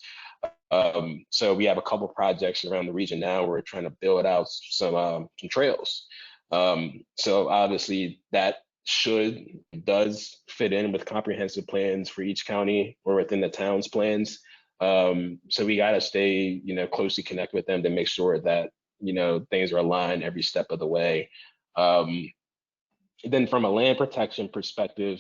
So we have a couple projects around the region now. We're trying to build out some trails. So obviously that does fit in with comprehensive plans for each county or within the town's plans. So we got to stay, closely connect with them to make sure that, things are aligned every step of the way. Then from a land protection perspective,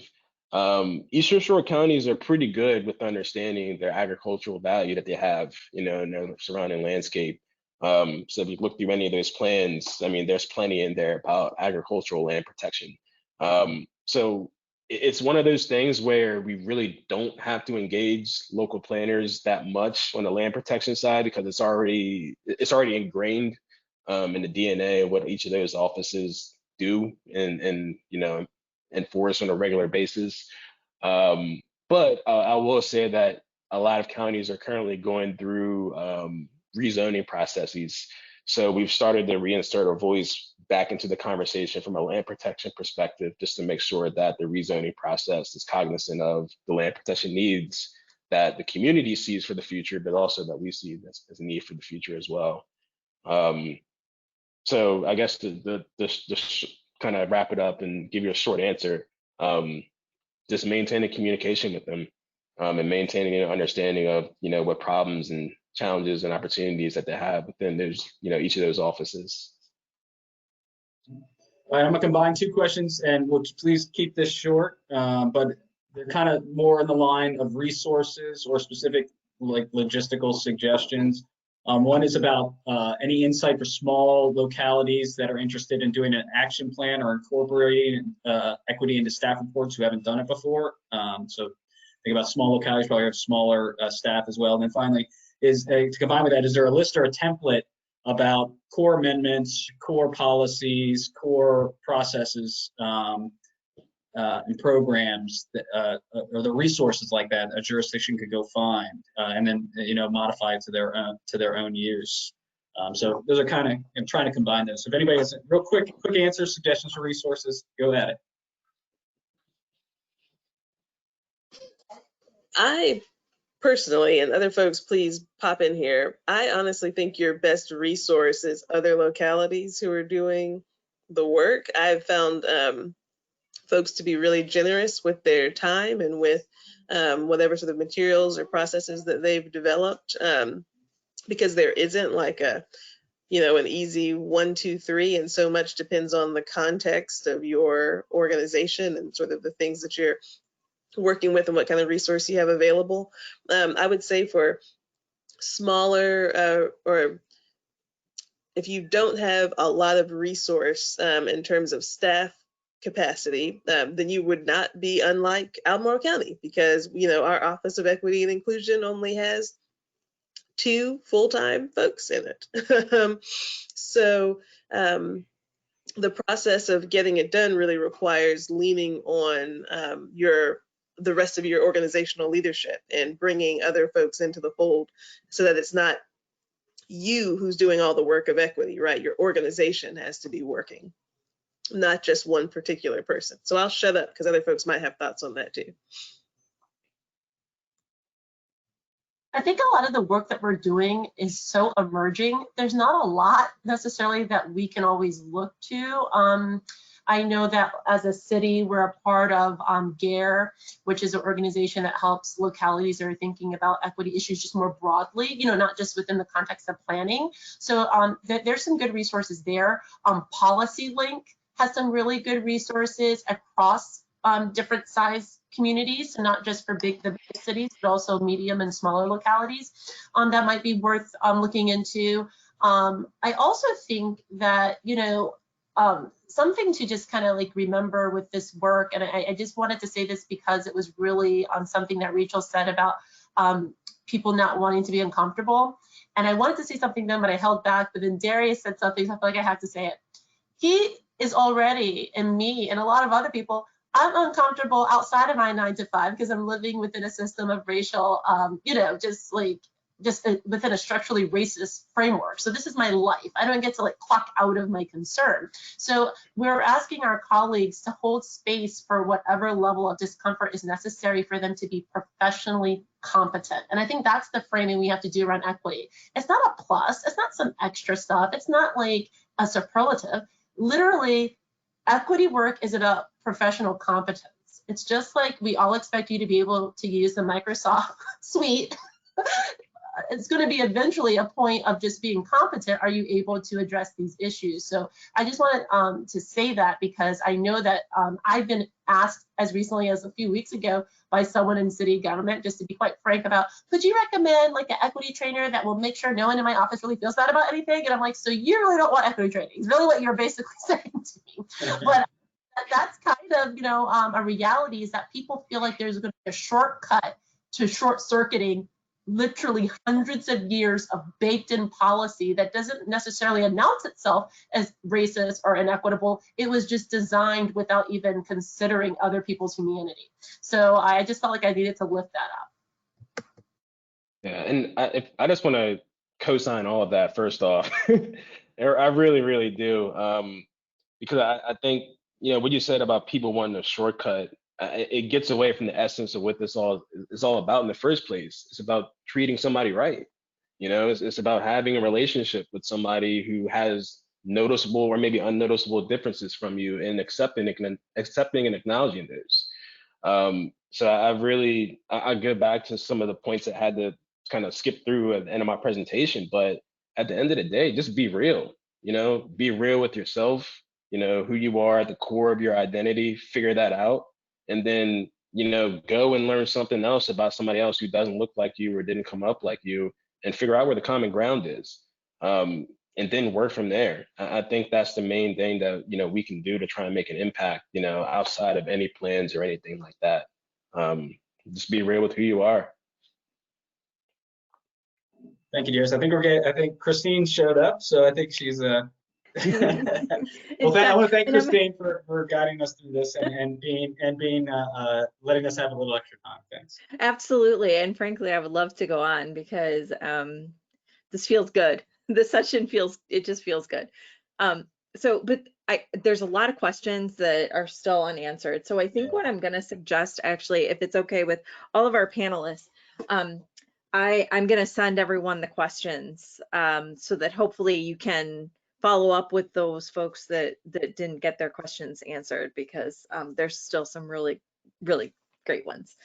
Eastern Shore counties are pretty good with understanding their agricultural value that they have, in their surrounding landscape. So if you look through any of those plans, I mean, there's plenty in there about agricultural land protection. So it's one of those things where we really don't have to engage local planners that much on the land protection side, because it's already ingrained in the DNA of what each of those offices do and enforce on a regular basis. But I will say that a lot of counties are currently going through rezoning processes. So we've started to reinsert our voice back into the conversation from a land protection perspective, just to make sure that the rezoning process is cognizant of the land protection needs that the community sees for the future, but also that we see as a need for the future as well. So I guess the kind of wrap it up and give you a short answer, just maintaining communication with them, and maintaining an understanding of what problems and challenges and opportunities that they have within those each of those offices. All right, I'm gonna combine two questions, and we'll please keep this short, but they're kind of more in the line of resources or specific like logistical suggestions. One is about any insight for small localities that are interested in doing an action plan or incorporating equity into staff reports who haven't done it before. So think about small localities, probably have smaller staff as well. And then finally, is to combine with that, is there a list or a template about core amendments, core policies, core processes, and programs that, or the resources like that a jurisdiction could go find, and then modify it to their own use. So those are kind of, I'm trying to combine those. So if anybody has real quick answers, suggestions for resources, go at it. I personally, and other folks please pop in here, I honestly think your best resource is other localities who are doing the work. I've found folks to be really generous with their time and with whatever sort of materials or processes that they've developed, because there isn't like an easy 1, 2, 3, and so much depends on the context of your organization and sort of the things that you're working with and what kind of resource you have available. I would say for smaller or if you don't have a lot of resource in terms of staff capacity, then you would not be unlike Albemarle County, because our Office of Equity and Inclusion only has 2 full-time folks in it. So the process of getting it done really requires leaning on the rest of your organizational leadership and bringing other folks into the fold, so that it's not you who's doing all the work of equity, right? Your organization has to be working, not just one particular person. So I'll shut up because other folks might have thoughts on that too. I think a lot of the work that we're doing is so emerging. There's not a lot necessarily that we can always look to. I know that as a city, we're a part of GARE, which is an organization that helps localities that are thinking about equity issues just more broadly, not just within the context of planning. So there's some good resources there. Policy Link has some really good resources across different size communities, so not just for the big cities, but also medium and smaller localities that might be worth looking into. I also think that, something to just kind of like remember with this work, and I just wanted to say this because it was really on something that Rachel said about people not wanting to be uncomfortable. And I wanted to say something then, but I held back, but then Darius said something, so I feel like I have to say it. He is already, and me and a lot of other people, I'm uncomfortable outside of my 9 to 5 because I'm living within a system of racial, just within a structurally racist framework. So this is my life. I don't get to clock out of my concern. So we're asking our colleagues to hold space for whatever level of discomfort is necessary for them to be professionally competent. And I think that's the framing we have to do around equity. It's not a plus. It's not some extra stuff. It's not like a superlative. Literally, equity work is about professional competence. It's just like we all expect you to be able to use the Microsoft suite it's going to be eventually a point of just being competent. Are you able to address these issues? So I just wanted to say that, because I know that I've been asked as recently as a few weeks ago by someone in city government, just to be quite frank, about, could you recommend like an equity trainer that will make sure no one in my office really feels bad about anything? And I'm like, so you really don't want equity training? It's really what you're basically saying to me. But that's kind of, a reality, is that people feel like there's going to be a shortcut to short-circuiting literally hundreds of years of baked-in policy that doesn't necessarily announce itself as racist or inequitable. It was just designed without even considering other people's humanity. So I just felt like I needed to lift that up. Yeah, and I just want to co-sign all of that first off. I really, really do. Because I think, what you said about people wanting a shortcut, it gets away from the essence of what this all is all about in the first place. It's about treating somebody right. It's about having a relationship with somebody who has noticeable or maybe unnoticeable differences from you, and accepting and acknowledging those. So I go back to some of the points that I had to kind of skip through at the end of my presentation, but at the end of the day, just be real. Be real with yourself. Who you are at the core of your identity, figure that out, and then go and learn something else about somebody else who doesn't look like you or didn't come up like you, and figure out where the common ground is, and then work from there. I think that's the main thing that we can do to try and make an impact, outside of any plans or anything like that. Just be real with who you are. Thank you, Darius. I think Christine showed up, so I think she's well, I want to thank Christine for guiding us through this and being letting us have a little extra time. Thanks. Absolutely, and frankly, I would love to go on, because this feels good. This session just feels good. But there's a lot of questions that are still unanswered. So I think what I'm going to suggest, actually, if it's okay with all of our panelists, I'm going to send everyone the questions so that hopefully you can follow up with those folks that didn't get their questions answered, because there's still some really, really great ones.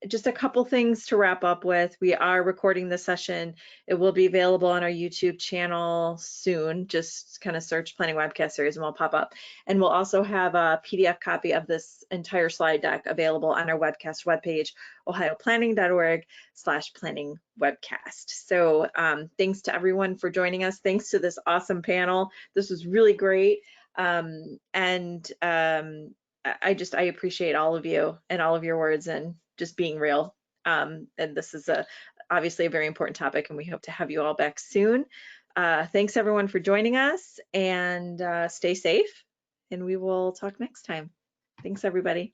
Just a couple things to wrap up with. We are recording the session. It will be available on our YouTube channel soon. Just kind of search Planning Webcast Series and we'll pop up. And we'll also have a PDF copy of this entire slide deck available on our webcast webpage, ohioplanning.org/planningwebcast. So thanks to everyone for joining us. Thanks to this awesome panel. This was really great. I appreciate all of you and all of your words and just being real. And this is obviously a very important topic, and we hope to have you all back soon. Thanks everyone for joining us, and stay safe, and we will talk next time. Thanks everybody.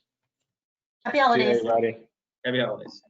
Happy holidays. See you, everybody. Happy holidays.